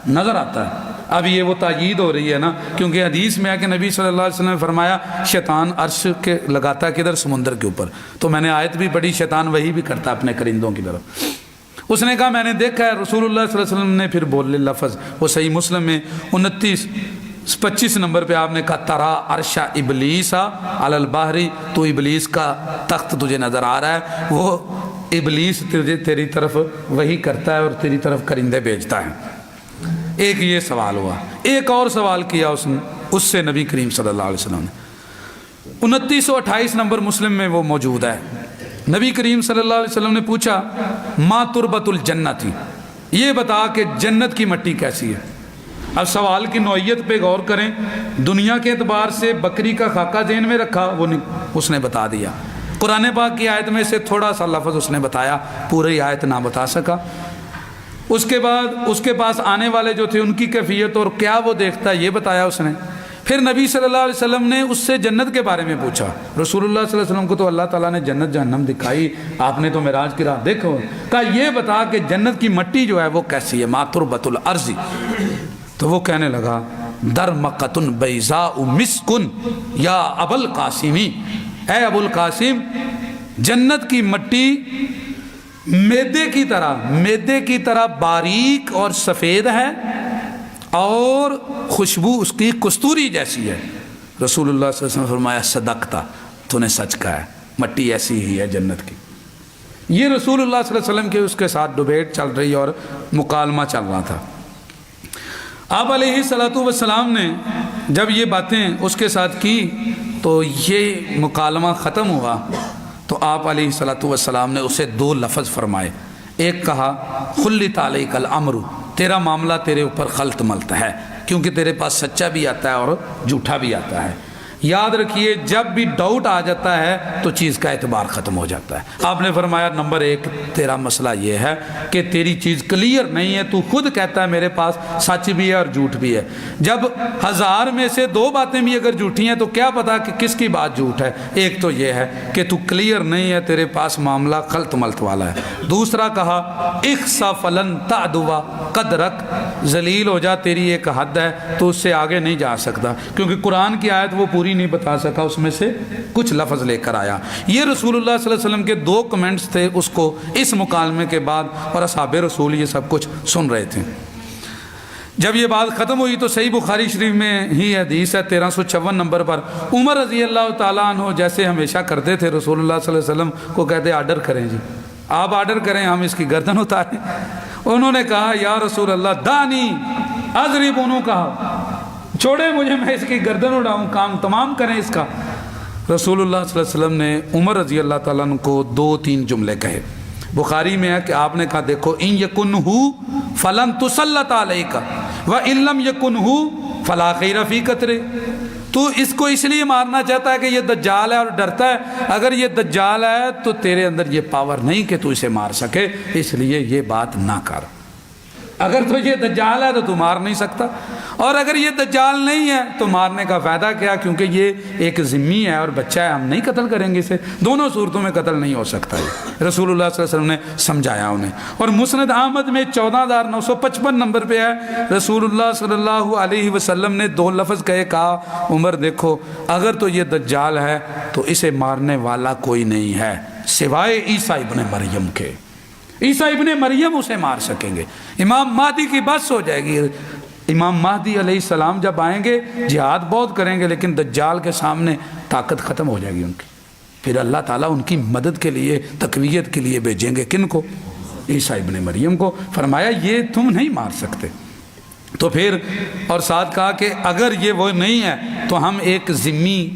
نظر آتا ہے۔ اب یہ وہ تاکید ہو رہی ہے نا، کیونکہ حدیث میں ہے کہ نبی صلی اللہ علیہ وسلم نے فرمایا شیطان عرش کے لگاتا ہے کدھر؟ سمندر کے اوپر۔ تو میں نے آیت بھی پڑھی، شیطان وہی بھی کرتا ہے اپنے کرندوں کی طرف۔ اس نے کہا میں نے دیکھا ہے۔ رسول اللہ صلی اللہ علیہ وسلم نے پھر بولے لفظ، وہ صحیح مسلم میں 2925 نمبر پہ آپ نے کہا ترا عرش ابلیس علی البحر، تو ابلیس کا تخت تجھے نظر آ رہا ہے، وہ ابلیس تیری طرف وہی کرتا ہے اور تیری طرف کرندے بھیجتا ہے۔ ایک یہ سوال ہوا۔ ایک اور سوال کیا اس سے نبی کریم صلی اللہ علیہ وسلم نے، 2928 نمبر مسلم میں وہ موجود ہے۔ نبی کریم صلی اللہ علیہ وسلم نے پوچھا ما تربت الجنت، یہ بتا کہ جنت کی مٹی کیسی ہے۔ اب سوال کی نوعیت پہ غور کریں، دنیا کے اعتبار سے بکری کا خاکہ ذہن میں رکھا، وہ اس نے بتا دیا۔ قرآن پاک کی آیت میں سے تھوڑا سا لفظ اس نے بتایا، پوری آیت نہ بتا سکا۔ اس کے بعد اس کے پاس آنے والے جو تھے ان کی کیفیت اور کیا وہ دیکھتا ہے یہ بتایا اس نے۔ پھر نبی صلی اللہ علیہ وسلم نے اس سے جنت کے بارے میں پوچھا. رسول اللہ صلی اللہ علیہ وسلم کو تو اللہ تعالیٰ نے جنت جہنم دکھائی, آپ نے تو معراج کی رات دیکھو. کہا یہ بتا کہ جنت کی مٹی جو ہے وہ کیسی ہے, ما تربت الارض. تو وہ کہنے لگا درمقۃ بیضاء مسک یا ابو القاسمی, اے ابو القاسم جنت کی مٹی میدے کی طرح باریک اور سفید ہے اور خوشبو اس کی کستوری جیسی ہے. رسول اللہ صلی اللہ علیہ وسلم نے فرمایا صدقتا, تو نے سچ کہا ہے, مٹی ایسی ہی ہے جنت کی. یہ رسول اللہ صلی اللہ علیہ وسلم کے اس کے ساتھ ڈبیٹ چل رہی اور مکالمہ چل رہا تھا. آپ علیہ الصلوۃ والسلام نے جب یہ باتیں اس کے ساتھ کی تو یہ مکالمہ ختم ہوا تو آپ علیہ الصلوۃ والسلام نے اسے 2 لفظ فرمائے. ایک کہا خلت علیک الامر, تیرا معاملہ تیرے اوپر خلط ملط ہے, کیونکہ تیرے پاس سچا بھی آتا ہے اور جھوٹا بھی آتا ہے. یاد رکھیے جب بھی ڈاؤٹ آ جاتا ہے تو چیز کا اعتبار ختم ہو جاتا ہے. آپ نے فرمایا نمبر 1 تیرا مسئلہ یہ ہے کہ تیری چیز کلیئر نہیں ہے, تو خود کہتا ہے میرے پاس سچ بھی ہے اور جھوٹ بھی ہے. جب 1000 میں سے 2 باتیں بھی اگر جھوٹی ہیں تو کیا پتا کہ کس کی بات جھوٹ ہے. ایک تو یہ ہے کہ تو کلیئر نہیں ہے, تیرے پاس معاملہ خلط ملط والا ہے. دوسرا کہا اخسا فلن تعدوا قدرک, ذلیل ہو جا, تیری ایک حد ہے تو اس سے آگے نہیں جا سکتا, کیونکہ قرآن کی آیت وہ پوری نہیں بتا سکا, اس میں سے کچھ لفظ لے کر آیا. یہ رسول اللہ صلی اللہ علیہ وسلم کے 2 کمنٹس تھے اس کو اس مکالمے کے بعد, اور اصحاب رسول یہ سب کچھ سن رہے تھے. جب یہ بات ختم ہوئی تو صحیح بخاری شریف میں ہی حدیث ہے 1356 نمبر پر, عمر رضی اللہ تعالیٰ عنہ جیسے ہمیشہ کرتے تھے رسول اللہ صلی اللہ علیہ وسلم کو کہتے آرڈر کریں جی, آپ آرڈر کریں ہم اس کی گردن اتاریں. انہوں نے کہا یا رسول اللہ دانی اضرب, انہوں کہا چھوڑے مجھے, میں اس کی گردن اڑاؤں, کام تمام کریں اس کا. رسول اللہ صلی اللہ علیہ وسلم نے عمر رضی اللہ تعالیٰ عنہ کو 2-3 جملے کہے. بخاری میں ہے کہ آپ نے کہا دیکھو ان یکنہ فلن تسلط علیک وان لم یکنہ فلا خیر فی قتلہ, تو اس کو اس لیے مارنا چاہتا ہے کہ یہ دجال ہے اور ڈرتا ہے, اگر یہ دجال ہے تو تیرے اندر یہ پاور نہیں کہ تو اسے مار سکے, اس لیے یہ بات نہ کر. اگر تو یہ دجال ہے تو تو مار نہیں سکتا, اور اگر یہ دجال نہیں ہے تو مارنے کا فائدہ کیا, کیونکہ یہ ایک ذمی ہے اور بچہ ہے, ہم نہیں قتل کریں گے اسے. دونوں صورتوں میں قتل نہیں ہو سکتا ہے. رسول اللہ صلی اللہ علیہ وسلم نے سمجھایا انہیں. اور مسند احمد میں 14955 نمبر پہ ہے رسول اللہ صلی اللہ علیہ وسلم نے 2 لفظ کہے, کہا عمر دیکھو اگر تو یہ دجال ہے تو اسے مارنے والا کوئی نہیں ہے سوائے عیسیٰ ابن مریم کے. عیسیٰ ابن مریم اسے مار سکیں گے, امام مہدی کی بس ہو جائے گی. امام مہدی علیہ السلام جب آئیں گے جہاد بہت کریں گے, لیکن دجال کے سامنے طاقت ختم ہو جائے گی ان کی. پھر اللہ تعالیٰ ان کی مدد کے لیے تقویت کے لیے بھیجیں گے کن کو, عیسیٰ ابن مریم کو. فرمایا یہ تم نہیں مار سکتے. تو پھر اور ساتھ کہا کہ اگر یہ وہ نہیں ہے تو ہم ایک ذمی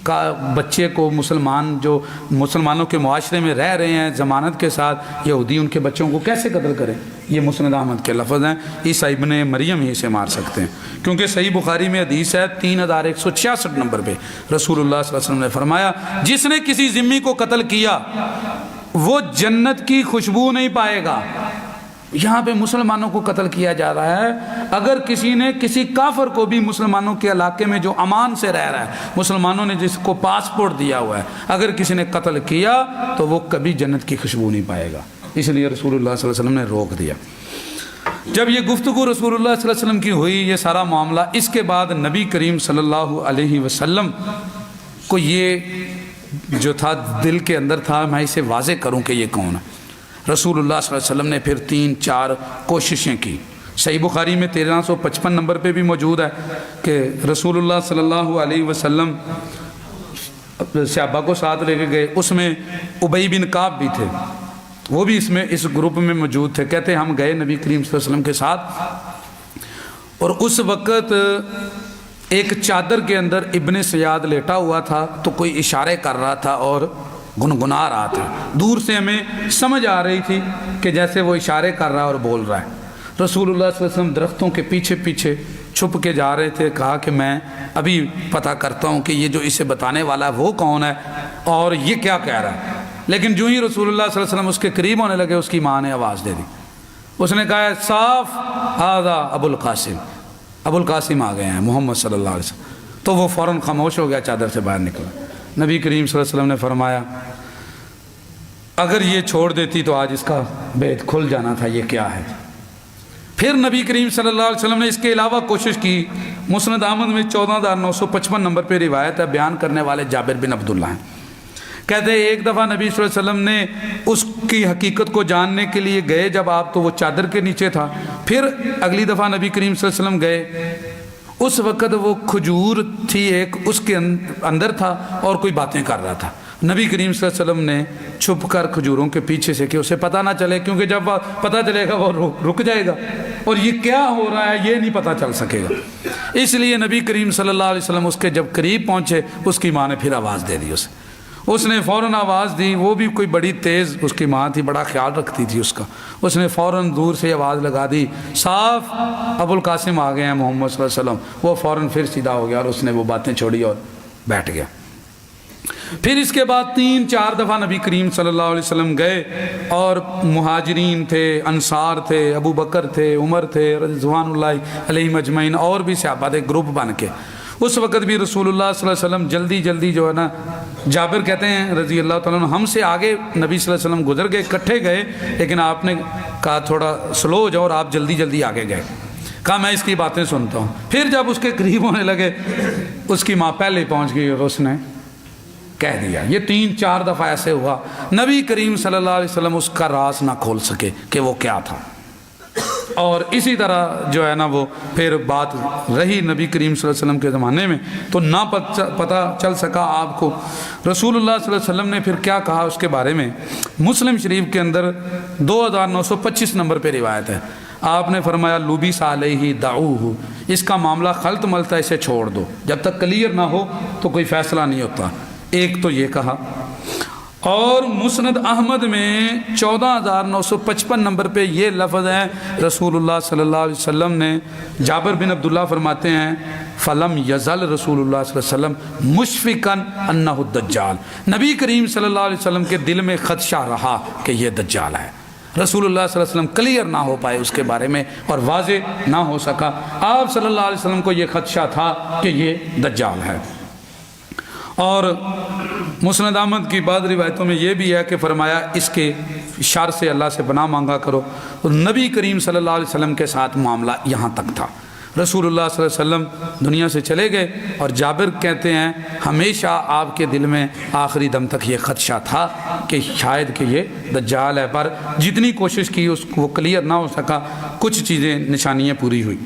کا بچے کو, مسلمان جو مسلمانوں کے معاشرے میں رہ رہے ہیں ضمانت کے ساتھ, یہودی ان کے بچوں کو کیسے قتل کریں. یہ مسند احمد کے لفظ ہیں, عیسیٰ ابن مریم ہی اسے مار سکتے ہیں. کیونکہ صحیح بخاری میں حدیث ہے 3166 نمبر پہ رسول اللہ صلی اللہ علیہ وسلم نے فرمایا جس نے کسی ذمی کو قتل کیا وہ جنت کی خوشبو نہیں پائے گا. یہاں پہ مسلمانوں کو قتل کیا جا رہا ہے. اگر کسی نے کسی کافر کو بھی مسلمانوں کے علاقے میں جو امان سے رہ رہا ہے, مسلمانوں نے جس کو پاسپورٹ دیا ہوا ہے, اگر کسی نے قتل کیا تو وہ کبھی جنت کی خوشبو نہیں پائے گا. اس لیے رسول اللہ صلی اللہ علیہ وسلم نے روک دیا. جب یہ گفتگو رسول اللہ صلی اللہ علیہ وسلم کی ہوئی, یہ سارا معاملہ, اس کے بعد نبی کریم صلی اللہ علیہ وسلم کو یہ جو تھا دل کے اندر تھا میں اسے واضح کروں کہ یہ کون ہے. رسول اللہ صلی اللہ علیہ وسلم نے پھر 3-4 کوششیں کی. صحیح بخاری میں 1355 نمبر پہ بھی موجود ہے کہ رسول اللہ صلی اللہ علیہ وسلم صحابہ کو ساتھ لے کے گئے. اس میں ابی بن کعب بھی تھے, وہ بھی اس گروپ میں موجود تھے. کہتے ہم گئے نبی کریم صلی اللہ علیہ وسلم کے ساتھ, اور اس وقت ایک چادر کے اندر ابن سیاد لیٹا ہوا تھا, تو کوئی اشارے کر رہا تھا اور گنگنا رہا تھا. دور سے ہمیں سمجھ آ رہی تھی کہ جیسے وہ اشارے کر رہا ہے اور بول رہا ہے. رسول اللہ صلی اللہ علیہ وسلم درختوں کے پیچھے پیچھے چھپ کے جا رہے تھے. کہا کہ میں ابھی پتہ کرتا ہوں کہ یہ جو اسے بتانے والا ہے وہ کون ہے اور یہ کیا کہہ رہا ہے. لیکن جو ہی رسول اللہ صلی اللہ علیہ وسلم اس کے قریب ہونے لگے, اس کی ماں نے آواز دے دی. اس نے کہا صاف ھذا ابو القاسم, ابو القاسم آ گئے ہیں, محمد صلی اللہ علیہ وسلم. تو وہ فوراً خاموش ہو گیا، چادر سے باہر نکلا۔ نبی کریم صلی اللہ علیہ وسلم نے فرمایا اگر یہ چھوڑ دیتی تو آج اس کا بیت کھل جانا تھا، یہ کیا ہے؟ پھر نبی کریم صلی اللہ علیہ وسلم نے اس کے علاوہ کوشش کی۔ مسند احمد میں 14955 نمبر پہ روایت ہے، بیان کرنے والے جابر بن عبداللہ ہیں، کہتے ہیں ایک دفعہ نبی صلی اللہ علیہ وسلم نے اس کی حقیقت کو جاننے کے لیے گئے جب آپ، تو وہ چادر کے نیچے تھا۔ پھر اگلی دفعہ نبی کریم صلی اللہ علیہ وسلم گئے، اس وقت وہ کھجور تھی ایک، اس کے اندر تھا اور کوئی باتیں کر رہا تھا۔ نبی کریم صلی اللہ علیہ وسلم نے چھپ کر کھجوروں کے پیچھے سے کہ اسے پتہ نہ چلے، کیونکہ جب پتہ چلے گا وہ رک جائے گا اور یہ کیا ہو رہا ہے یہ نہیں پتہ چل سکے گا۔ اس لیے نبی کریم صلی اللہ علیہ وسلم اس کے جب قریب پہنچے، اس کی ماں نے پھر آواز دے دی اسے، اس نے فوراً آواز دی، وہ بھی کوئی بڑی تیز اس کی ماں تھی، بڑا خیال رکھتی تھی اس کا، اس نے فوراً دور سے آواز لگا دی، صاف ابو القاسم آ گئے ہیں محمد صلی اللہ علیہ وسلم۔ وہ فوراً پھر سیدھا ہو گیا اور اس نے وہ باتیں چھوڑی اور بیٹھ گیا۔ پھر اس کے بعد 3-4 دفعہ نبی کریم صلی اللہ علیہ وسلم گئے اور مہاجرین تھے، انصار تھے، ابو بکر تھے، عمر تھے رضوان اللہ علیہم اجمعین، اور بھی صحابہ تھے گروپ بن کے۔ اس وقت بھی رسول اللہ صلی اللہ علیہ وسلم جلدی جلدی جو ہے نا، جابر کہتے ہیں رضی اللہ تعالیٰ عنہ، ہم سے آگے نبی صلی اللہ علیہ وسلم گزر گئے، اکٹھے گئے، لیکن آپ نے کہا تھوڑا سلو ہو جاؤ اور آپ جلدی جلدی آگے گئے، کہا میں اس کی باتیں سنتا ہوں۔ پھر جب اس کے قریب ہونے لگے، اس کی ماں پہلے پہنچ گئی اور اس نے کہہ دیا۔ یہ 3-4 دفعہ ایسے ہوا، نبی کریم صلی اللہ علیہ وسلم اس کا راز نہ کھول سکے کہ وہ کیا تھا، اور اسی طرح جو ہے نا وہ پھر بات رہی نبی کریم صلی اللہ علیہ وسلم کے زمانے میں، تو نہ پتہ چل سکا آپ کو۔ رسول اللہ صلی اللہ علیہ وسلم نے پھر کیا کہا اس کے بارے میں؟ مسلم شریف کے اندر 2925 نمبر پہ روایت ہے، آپ نے فرمایا لبس علیہ دعوہ، اس کا معاملہ خلط ملط ہے، اسے چھوڑ دو، جب تک کلیئر نہ ہو تو کوئی فیصلہ نہیں ہوتا۔ ایک تو یہ کہا، اور مسند احمد میں 14955 نمبر پہ یہ لفظ ہے، رسول اللہ صلی اللہ علیہ وسلم نے، جابر بن عبداللہ فرماتے ہیں فلم یزل رسول اللہ صلی اللہ علیہ وسلم مشفقاً انہ الدجال، نبی کریم صلی اللہ علیہ وسلم کے دل میں خدشہ رہا کہ یہ دجال ہے۔ رسول اللہ صلی اللہ علیہ وسلم کلیئر نہ ہو پائے اس کے بارے میں اور واضح نہ ہو سکا، آپ صلی اللہ علیہ وسلم کو یہ خدشہ تھا کہ یہ دجال ہے۔ اور مسند احمد کی بعض روایتوں میں یہ بھی ہے کہ فرمایا اس کے شر سے اللہ سے پناہ مانگا کرو، اور نبی کریم صلی اللہ علیہ وسلم کے ساتھ معاملہ یہاں تک تھا۔ رسول اللہ صلی اللہ علیہ وسلم دنیا سے چلے گئے اور جابر کہتے ہیں ہمیشہ آپ کے دل میں آخری دم تک یہ خدشہ تھا کہ شاید کہ یہ دجال ہے، پر جتنی کوشش کی اس کو وہ کلیئر نہ ہو سکا، کچھ چیزیں نشانیاں پوری ہوئی۔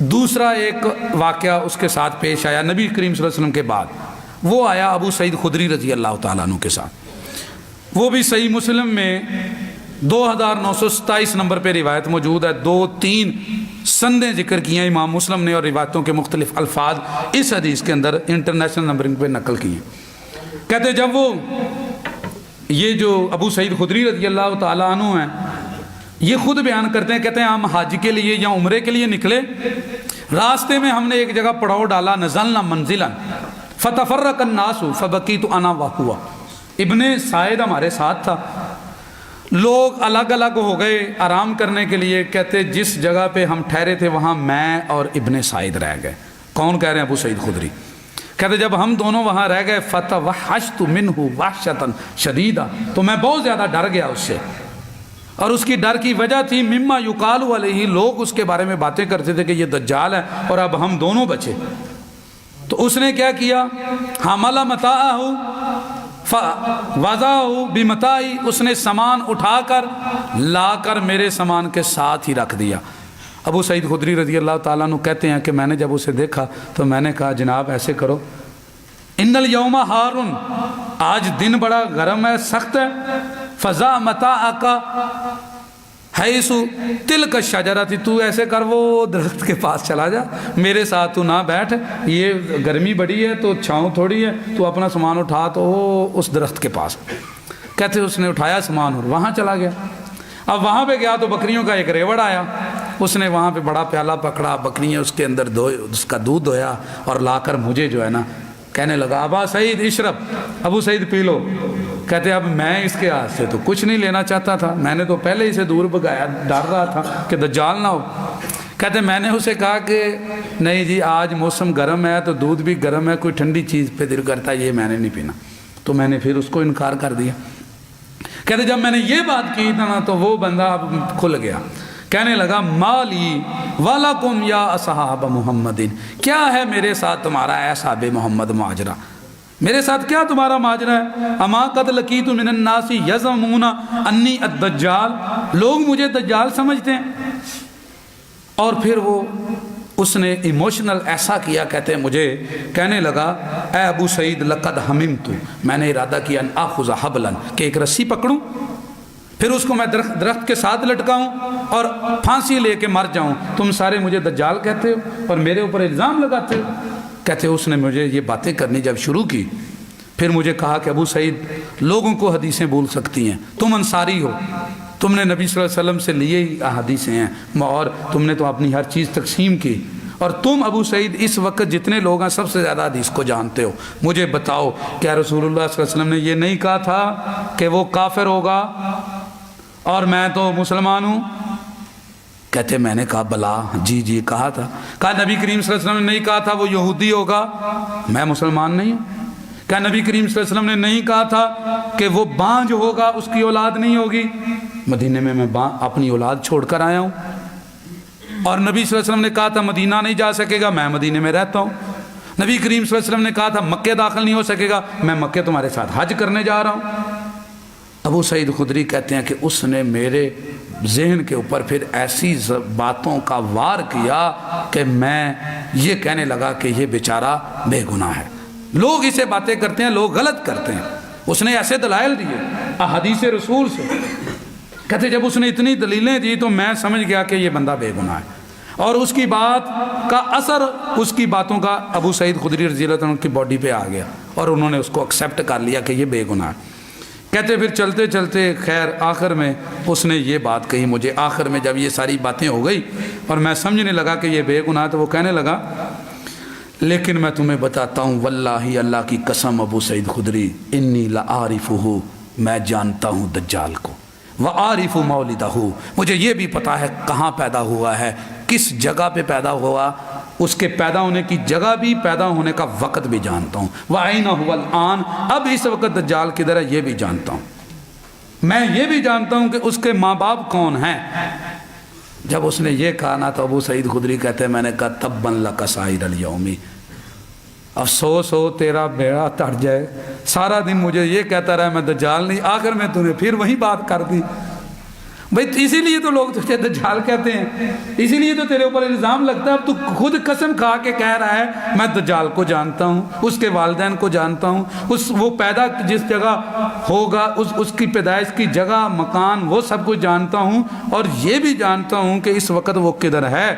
دوسرا ایک واقعہ اس کے ساتھ پیش آیا نبی کریم صلی اللہ علیہ وسلم کے بعد، وہ آیا ابو سعید خدری رضی اللہ تعالیٰ عنہ کے ساتھ، وہ بھی صحیح مسلم میں 2927 نمبر پہ روایت موجود ہے، 2-3 سندیں ذکر کی ہیں امام مسلم نے، اور روایتوں کے مختلف الفاظ اس حدیث کے اندر انٹرنیشنل نمبرنگ پہ نقل کی ہیں۔ کہتے جب وہ یہ جو ابو سعید خدری رضی اللہ تعالیٰ عنہ ہیں، یہ خود بیان کرتے ہیں، کہتے ہیں ہم حج کے لیے یا عمرے کے لیے نکلے، راستے میں ہم نے ایک جگہ پڑاؤ ڈالا، نزلنا منزلا فتفرق الناس فبقیت انا وہو، ابن سعید ہمارے ساتھ تھا، لوگ الگ الگ ہو گئے آرام کرنے کے لیے، کہتے جس جگہ پہ ہم ٹھہرے تھے وہاں میں اور ابن سعید رہ گئے۔ کون کہہ رہے ہیں؟ ابو سعید خدری کہتے جب ہم دونوں وہاں رہ گئے فتوحشت منہ وحشتا شدیدہ، تو میں بہت زیادہ ڈر گیا اس سے، اور اس کی ڈر کی وجہ تھی مما یقال علیہ، لوگ اس کے بارے میں باتیں کرتے تھے کہ یہ دجال ہے، اور اب ہم دونوں بچے۔ تو اس نے کیا کیا؟ حمل متاعہ فوضعہ بمتاعی، اس نے سامان اٹھا کر لا کر میرے سامان کے ساتھ ہی رکھ دیا۔ ابو سعید خدری رضی اللہ تعالیٰ عنہ کہتے ہیں کہ میں نے جب اسے دیکھا تو میں نے کہا جناب ایسے کرو، ان الیوم حار، آج دن بڑا گرم ہے، سخت ہے، فضا متاعک حیث تلک الشجرہ، تو ایسے کر وہ درخت کے پاس چلا جا، میرے ساتھ تو نہ بیٹھ، یہ گرمی بڑی ہے تو چھاؤں تھوڑی ہے، تو اپنا سامان اٹھا تو اس درخت کے پاس۔ کہتے اس نے اٹھایا سامان اور وہاں چلا گیا۔ اب وہاں پہ گیا تو بکریوں کا ایک ریوڑ آیا، اس نے وہاں پہ بڑا پیالہ پکڑا، بکریاں اس کے اندر اس کا دودھ دھویا اور لا کر مجھے جو ہے نا کہنے لگا ابا سعید اشرب، ابو سعید پی لو۔ کہتے اب میں اس کے ہاتھ سے تو کچھ نہیں لینا چاہتا تھا، میں نے تو پہلے اسے دور بھگایا، ڈر رہا تھا کہ دجال نہ ہو۔ کہتے میں نے اسے کہا کہ نہیں جی آج موسم گرم ہے تو دودھ بھی گرم ہے، کوئی ٹھنڈی چیز پہ دل کرتا ہے، یہ میں نے نہیں پینا۔ تو میں نے پھر اس کو انکار کر دیا۔ کہتے جب میں نے یہ بات کی تھا نا تو وہ بندہ اب کھل گیا، کہنے لگا مالی ولکم یا اصحاب محمد، کیا ہے میرے ساتھ تمہارا اے اصحاب محمد ماجرا، میرے ساتھ کیا تمہارا ماجرا ہے؟ اما قد لقیت من الناس یزعمون انی الدجال، لوگ مجھے دجال سمجھتے ہیں۔ اور پھر وہ اس نے ایموشنل ایسا کیا، کہتے ہیں مجھے کہنے لگا اے ابو سعید لقد ہممت، میں نے ارادہ کیا ان آخذ حبلا، کہ ایک رسی پکڑوں، پھر اس کو میں درخت کے ساتھ لٹکاؤں اور پھانسی لے کے مر جاؤں، تم سارے مجھے دجال کہتے ہو اور میرے اوپر الزام لگاتے ہو۔ کہتے اس نے مجھے یہ باتیں کرنی جب شروع کی، پھر مجھے کہا کہ ابو سعید لوگوں کو حدیثیں بول سکتی ہیں، تم انصاری ہو، تم نے نبی صلی اللہ علیہ وسلم سے لیے ہی حدیثیں ہیں، اور تم نے تو اپنی ہر چیز تقسیم کی، اور تم ابو سعید اس وقت جتنے لوگ ہیں سب سے زیادہ حدیث کو جانتے ہو، مجھے بتاؤ کیا رسول اللہ صلی اللہ علیہ وسلم نے یہ نہیں کہا تھا کہ وہ کافر ہوگا اور میں تو مسلمان ہوں؟ کہتے میں نے کہا بلا، جی جی کہا تھا۔ کہا نبی کریم صلی اللہ علیہ وسلم نے نہیں کہا تھا وہ یہودی ہوگا، میں مسلمان نہیں ہوں؟ کہا نبی کریم صلی اللہ علیہ وسلم نے نہیں کہا تھا کہ وہ بانجھ ہوگا، اس کی اولاد نہیں ہوگی؟ مدینے میں اپنی اولاد چھوڑ کر آیا ہوں، اور نبی صلی اللہ علیہ وسلم نے کہا تھا مدینہ نہیں جا سکے گا، میں مدینے میں رہتا ہوں۔ نبی کریم صلی اللہ علیہ وسلم نے کہا تھا مکے داخل نہیں ہو سکے گا، میں مکے تمہارے ساتھ حج کرنے جا رہا ہوں۔ ابو سعید خدری کہتے ہیں کہ اس نے میرے ذہن کے اوپر پھر ایسی باتوں کا وار کیا کہ میں یہ کہنے لگا کہ یہ بیچارہ بے گناہ ہے، لوگ اسے باتیں کرتے ہیں، لوگ غلط کرتے ہیں۔ اس نے ایسے دلائل دیے احادیث رسول سے، کہتے جب اس نے اتنی دلیلیں دی تو میں سمجھ گیا کہ یہ بندہ بے گناہ ہے، اور اس کی بات کا اثر اس کی باتوں کا ابو سعید خدری رضی اللہ عنہ کی باڈی پہ آ گیا، اور انہوں نے اس کو ایکسیپٹ کر لیا کہ یہ بے گناہ ہے۔ کہتے پھر چلتے چلتے خیر آخر میں اس نے یہ بات کہی مجھے، آخر میں جب یہ ساری باتیں ہو گئی اور میں سمجھنے لگا کہ یہ بے گناہ، تو وہ کہنے لگا لیکن میں تمہیں بتاتا ہوں واللہ اللہ کی قسم ابو سعید خدری انی لعارفہ، میں جانتا ہوں دجال کو، وعارف مولدہ، مجھے یہ بھی پتا ہے کہاں پیدا ہوا ہے، کس جگہ پہ پیدا ہوا، اس کے پیدا ہونے کی جگہ بھی، پیدا ہونے کا وقت بھی جانتا ہوں، وَأَيْنَ هُوَ الْآن، اب اس وقت دجال کدھر ہے یہ بھی جانتا ہوں، میں یہ بھی جانتا ہوں کہ اس کے ماں باپ کون ہیں۔ جب اس نے یہ کہا نا تو ابو سعید خدری کہتے ہیں میں نے کہا تبًا لَكَ سَائِرَ الْيَوْمِ، افسوس ہو تیرا بیڑا تڑ جائے، سارا دن مجھے یہ کہتا رہا میں دجال نہیں، آخر میں تو نے پھر وہی بات کر دی۔ بھئی اسی لیے تو لوگ تجھے دجال کہتے ہیں، اسی لیے تو تیرے اوپر الزام لگتا ہے، اب تو خود قسم کھا کے کہہ رہا ہے میں دجال کو جانتا ہوں، اس کے والدین کو جانتا ہوں، وہ پیدا جس جگہ ہوگا اس کی پیدائش کی جگہ مکان وہ سب کچھ جانتا ہوں، اور یہ بھی جانتا ہوں کہ اس وقت وہ کدھر ہے۔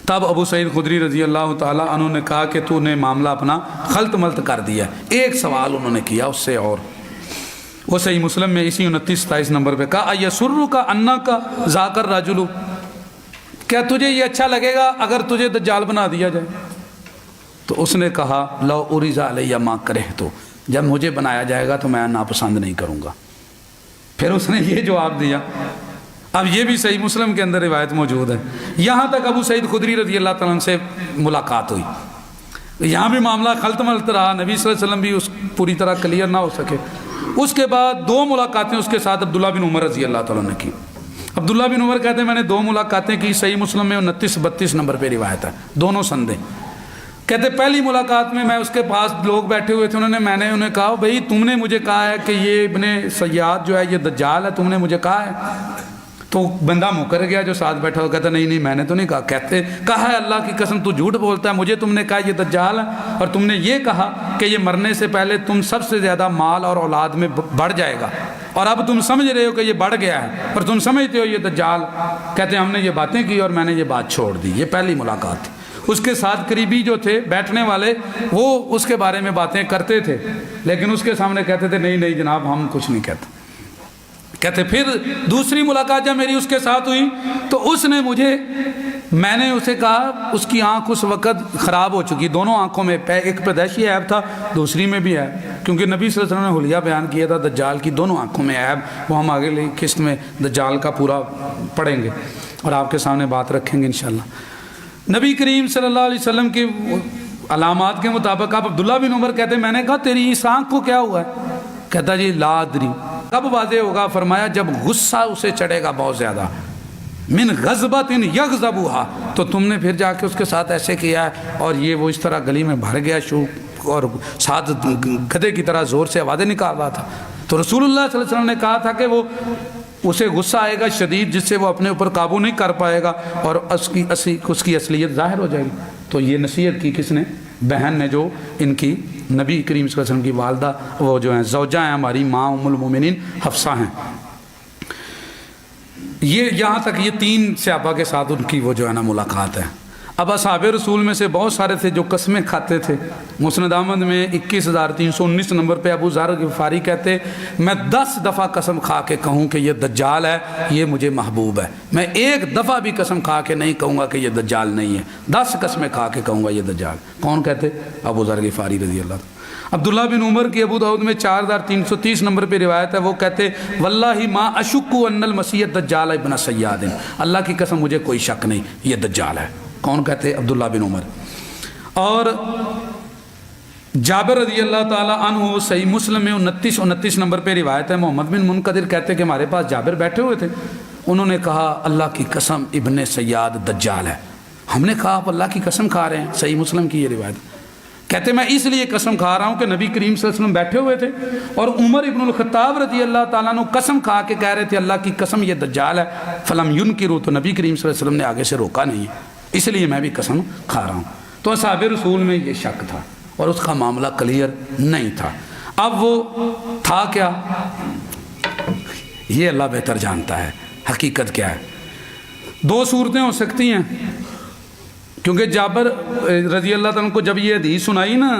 تب ابو سعید خدری رضی اللہ تعالیٰ عنہ نے کہا کہ تو نے معاملہ اپنا خلط ملط کر دیا۔ ایک سوال انہوں نے کیا اس سے، اور وہ صحیح مسلم میں اسی 29-27 نمبر پہ کہا ایسرک انک ذاک الرجل، کیا تجھے یہ اچھا لگے گا اگر تجھے دجال بنا دیا جائے؟ تو اس نے کہا لو اریز علیہ ما کرہت، جب مجھے بنایا جائے گا تو میں ناپسند نہیں کروں گا۔ پھر اس نے یہ جواب دیا، اب یہ بھی صحیح مسلم کے اندر روایت موجود ہے۔ یہاں تک ابو سعید خدری رضی اللہ تعالیٰ عنہ سے ملاقات ہوئی، یہاں بھی معاملہ خلط ملط رہا، نبی صلی اللہ علیہ وسلم بھی اس پوری طرح کلیئر نہ ہو سکے۔ اس کے بعد 2 ملاقاتیں اس کے ساتھ عبداللہ بن عمر رضی اللہ تعالیٰ نے کی۔ عبداللہ بن عمر کہتے ہیں میں نے 2 ملاقاتیں کی، صحیح مسلم میں 29-32 نمبر پہ روایت ہے، دونوں سندیں۔ کہتے پہلی ملاقات میں اس کے پاس لوگ بیٹھے ہوئے تھے، میں نے انہیں کہا بھئی تم نے مجھے کہا ہے کہ یہ ابن سیاد جو ہے یہ دجال ہے، تم نے مجھے کہا ہے؟ تو بندہ مکر گیا جو ساتھ بیٹھا ہو، کہتا نہیں میں نے تو نہیں کہا۔ کہتے کہا ہے اللہ کی قسم تو جھوٹ بولتا ہے، مجھے تم نے کہا یہ دجال ہے، اور تم نے یہ کہا کہ یہ مرنے سے پہلے تم سب سے زیادہ مال اور اولاد میں بڑھ جائے گا، اور اب تم سمجھ رہے ہو کہ یہ بڑھ گیا ہے اور تم سمجھتے ہو یہ دجال۔ کہتے ہم نے یہ باتیں کی اور میں نے یہ بات چھوڑ دی۔ یہ پہلی ملاقات تھی۔ اس کے ساتھ قریبی جو تھے بیٹھنے والے وہ اس کے بارے میں باتیں کرتے تھے، لیکن اس کے سامنے کہتے تھے نہیں جناب ہم کچھ نہیں کہتے۔ کہتے پھر دوسری ملاقات جب میری اس کے ساتھ ہوئی تو اس نے میں نے اسے کہا، اس کی آنکھ اس وقت خراب ہو چکی، دونوں آنکھوں میں ایک پیدائشی عیب تھا، دوسری میں بھی ہے، کیونکہ نبی صلی اللہ علیہ وسلم نے حلیہ بیان کیا تھا دجال کی دونوں آنکھوں میں عیب، وہ ہم آگے قسط میں دجال کا پورا پڑھیں گے اور آپ کے سامنے بات رکھیں گے انشاءاللہ۔ نبی کریم صلی اللہ علیہ وسلم کی علامات کے مطابق اب عبداللہ بن عمر کہتے ہیں میں نے کہا تیری اس آنکھ کو کیا ہوا ہے؟ کہتا جی لا ادری۔ کب واضح ہوگا؟ فرمایا جب غصہ اسے چڑھے گا بہت زیادہ، من غضبت یغضبھا، تو تم نے پھر جا کے اس کے ساتھ ایسے کیا ہے اور یہ وہ اس طرح گلی میں بھر گیا اور ساتھ گدھے کی طرح زور سے آوازیں نکال رہا تھا۔ تو رسول اللہ صلی اللہ علیہ وسلم نے کہا تھا کہ وہ اسے غصہ آئے گا شدید جس سے وہ اپنے اوپر قابو نہیں کر پائے گا اور اس کی اصلیت ظاہر ہو جائے گی۔ تو یہ نصیحت کی کس نے؟ بہن نے، جو ان کی نبی کریم صلی اللہ علیہ وسلم کی والدہ، وہ جو ہیں زوجہ ہیں ہماری ماں ام المومنین حفصہ ہیں۔ یہ یہاں تک یہ 3 صحابہ کے ساتھ ان کی وہ جو ہے نا ملاقات ہے۔ اب اصحاب رسول میں سے بہت سارے تھے جو قسمیں کھاتے تھے۔ مسند احمد میں 21319 نمبر پہ ابو ذر غفاری کہتے میں 10 دفعہ قسم کھا کے کہوں کہ یہ دجال ہے، یہ مجھے محبوب ہے، میں 1 دفعہ بھی قسم کھا کے نہیں کہوں گا کہ یہ دجال نہیں ہے، 10 قسمیں کھا کے کہوں گا یہ دجال۔ کون کہتے؟ ابو ذر غفاری رضی اللہ عنہ۔ عبداللہ بن عمر کی ابو داؤد میں 4330 نمبر پہ روایت ہے، وہ کہتے واللہ ما اشک ان المسیح الدجال ابن سیاد، اللہ کی قسم مجھے کوئی شک نہیں یہ دجال ہے۔ کون کہتے؟ عبداللہ بن عمر۔ اور جابر رضی اللہ تعالیٰ عنہ صحیح مسلم میں 29 نمبر پہ روایت ہے، محمد بن منقدر کہتے کہ ہمارے پاس جابر بیٹھے ہوئے تھے، انہوں نے کہا اللہ کی قسم ابن سیاد دجال ہے۔ ہم نے کہا آپ اللہ کی قسم کھا رہے ہیں؟ صحیح مسلم کی یہ روایت کہتے میں اس لیے قسم کھا رہا ہوں کہ نبی کریم صلی اللہ علیہ وسلم بیٹھے ہوئے تھے اور عمر ابن الخطاب رضی اللہ تعالیٰ عنہ قسم کھا کے کہہ رہے تھے اللہ کی قسم یہ دجال ہے، فلم ینکروا، تو نبی کریم صلی اللہ علیہ وسلم نے آگے سے روکا نہیں ہے، اس لیے میں بھی قسم کھا رہا ہوں۔ تو اصحاب رسول میں یہ شک تھا اور اس کا معاملہ کلیئر نہیں تھا۔ اب وہ تھا کیا یہ اللہ بہتر جانتا ہے، حقیقت کیا ہے۔ 2 صورتیں ہو سکتی ہیں، کیونکہ جابر رضی اللہ تعالیٰ کو جب یہ حدیث سنائی نا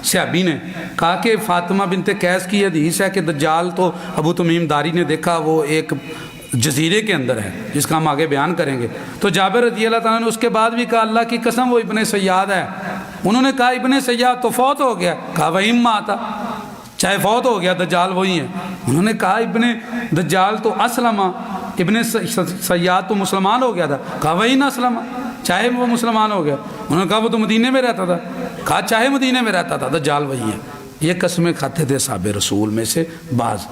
صحابی نے، کہا کہ فاطمہ بنت قیس کی حدیث ہے کہ دجال تو ابو تمیم داری نے دیکھا، وہ ایک جزیرے کے اندر ہے جس کا ہم آگے بیان کریں گے۔ تو جابر رضی اللہ تعالیٰ نے اس کے بعد بھی کہا اللہ کی قسم وہ ابن سیاد ہے۔ انہوں نے کہا ابن سیاد تو فوت ہو گیا، کہا وہی آتا، چاہے فوت ہو گیا دجال وہی ہے۔ انہوں نے کہا ابن دجال تو اسلم، ابن سیاد تو مسلمان ہو گیا تھا، کہا وہی نہ اسلم، چاہے وہ مسلمان ہو گیا۔ انہوں نے کہا وہ تو مدینے میں رہتا تھا، کہا چاہے مدینے میں رہتا تھا دجال وہی ہے۔ یہ قسمیں کھاتے تھے صحابہ رسول میں سے بعض،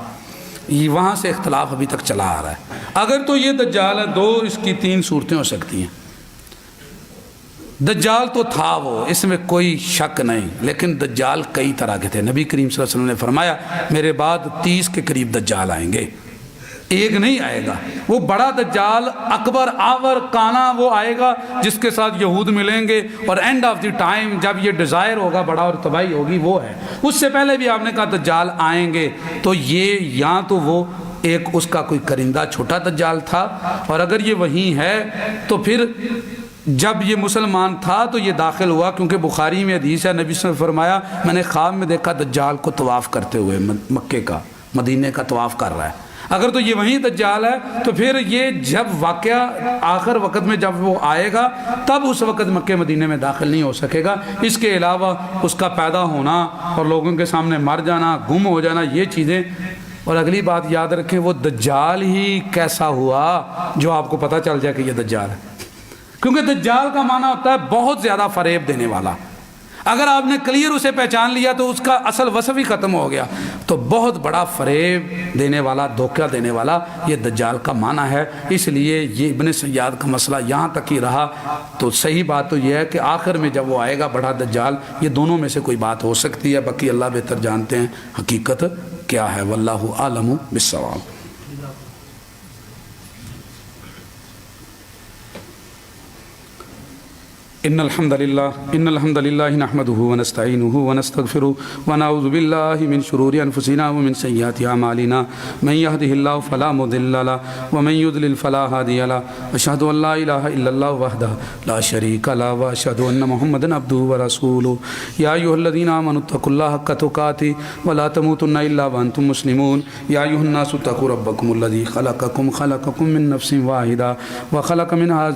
وہاں سے اختلاف ابھی تک چلا آ رہا ہے۔ اگر تو یہ دجال ہے، 2 اس کی 3 صورتیں ہو سکتی ہیں۔ دجال تو تھا وہ، اس میں کوئی شک نہیں، لیکن دجال کئی طرح کے تھے۔ نبی کریم صلی اللہ علیہ وسلم نے فرمایا میرے بعد 30 کے قریب دجال آئیں گے، ایک نہیں آئے گا۔ وہ بڑا دجال اکبر آور کانا وہ آئے گا جس کے ساتھ یہود ملیں گے، اور اینڈ آف دی ٹائم جب یہ ڈیزائر ہوگا بڑا اور تباہی ہوگی وہ ہے۔ اس سے پہلے بھی آپ نے کہا دجال آئیں گے، تو یہ یہاں تو وہ ایک اس کا کوئی کرندہ چھوٹا دجال تھا، اور اگر یہ وہی ہے تو پھر جب یہ مسلمان تھا تو یہ داخل ہوا، کیونکہ بخاری میں حدیث ہے نبی صلی اللہ علیہ وسلم نے فرمایا میں نے خواب میں دیکھا دجال کو طواف کرتے ہوئے، مکے کا مدینے کا طواف کر رہا ہے۔ اگر تو یہ وہی دجال ہے تو پھر یہ جب واقعہ آخر وقت میں جب وہ آئے گا تب اس وقت مکہ مدینے میں داخل نہیں ہو سکے گا۔ اس کے علاوہ اس کا پیدا ہونا اور لوگوں کے سامنے مر جانا، گم ہو جانا، یہ چیزیں۔ اور اگلی بات یاد رکھیں وہ دجال ہی کیسا ہوا جو آپ کو پتہ چل جائے کہ یہ دجال ہے، کیونکہ دجال کا معنی ہوتا ہے بہت زیادہ فریب دینے والا۔ اگر آپ نے کلیئر اسے پہچان لیا تو اس کا اصل وصف ہی ختم ہو گیا۔ تو بہت بڑا فریب دینے والا، دھوکہ دینے والا یہ دجال کا معنی ہے۔ اس لیے یہ ابن سیاد کا مسئلہ یہاں تک ہی رہا۔ تو صحیح بات تو یہ ہے کہ آخر میں جب وہ آئے گا بڑا دجال، یہ دونوں میں سے کوئی بات ہو سکتی ہے، باقی اللہ بہتر جانتے ہیں حقیقت کیا ہے۔ واللہ اعلم بالصواب۔ ان الحمد للہ نحمده ونستعینه ونستغفره ونعوذ باللہ من شرور انفسنا ومن سیئات اعمالنا من يهده الله فلا مضل له ومن يضلل فلا هادي له اشهد ان لا اله الا الله وحده لا شريك له واشهد ان محمدا عبده ورسوله يا ايها الذين امنوا اتقوا الله حق تقاته ولا تموتن الا وانتم مسلمون يا ايها الناس اتقوا ربكم الذي خلقكم من نفس واحده وخلق منها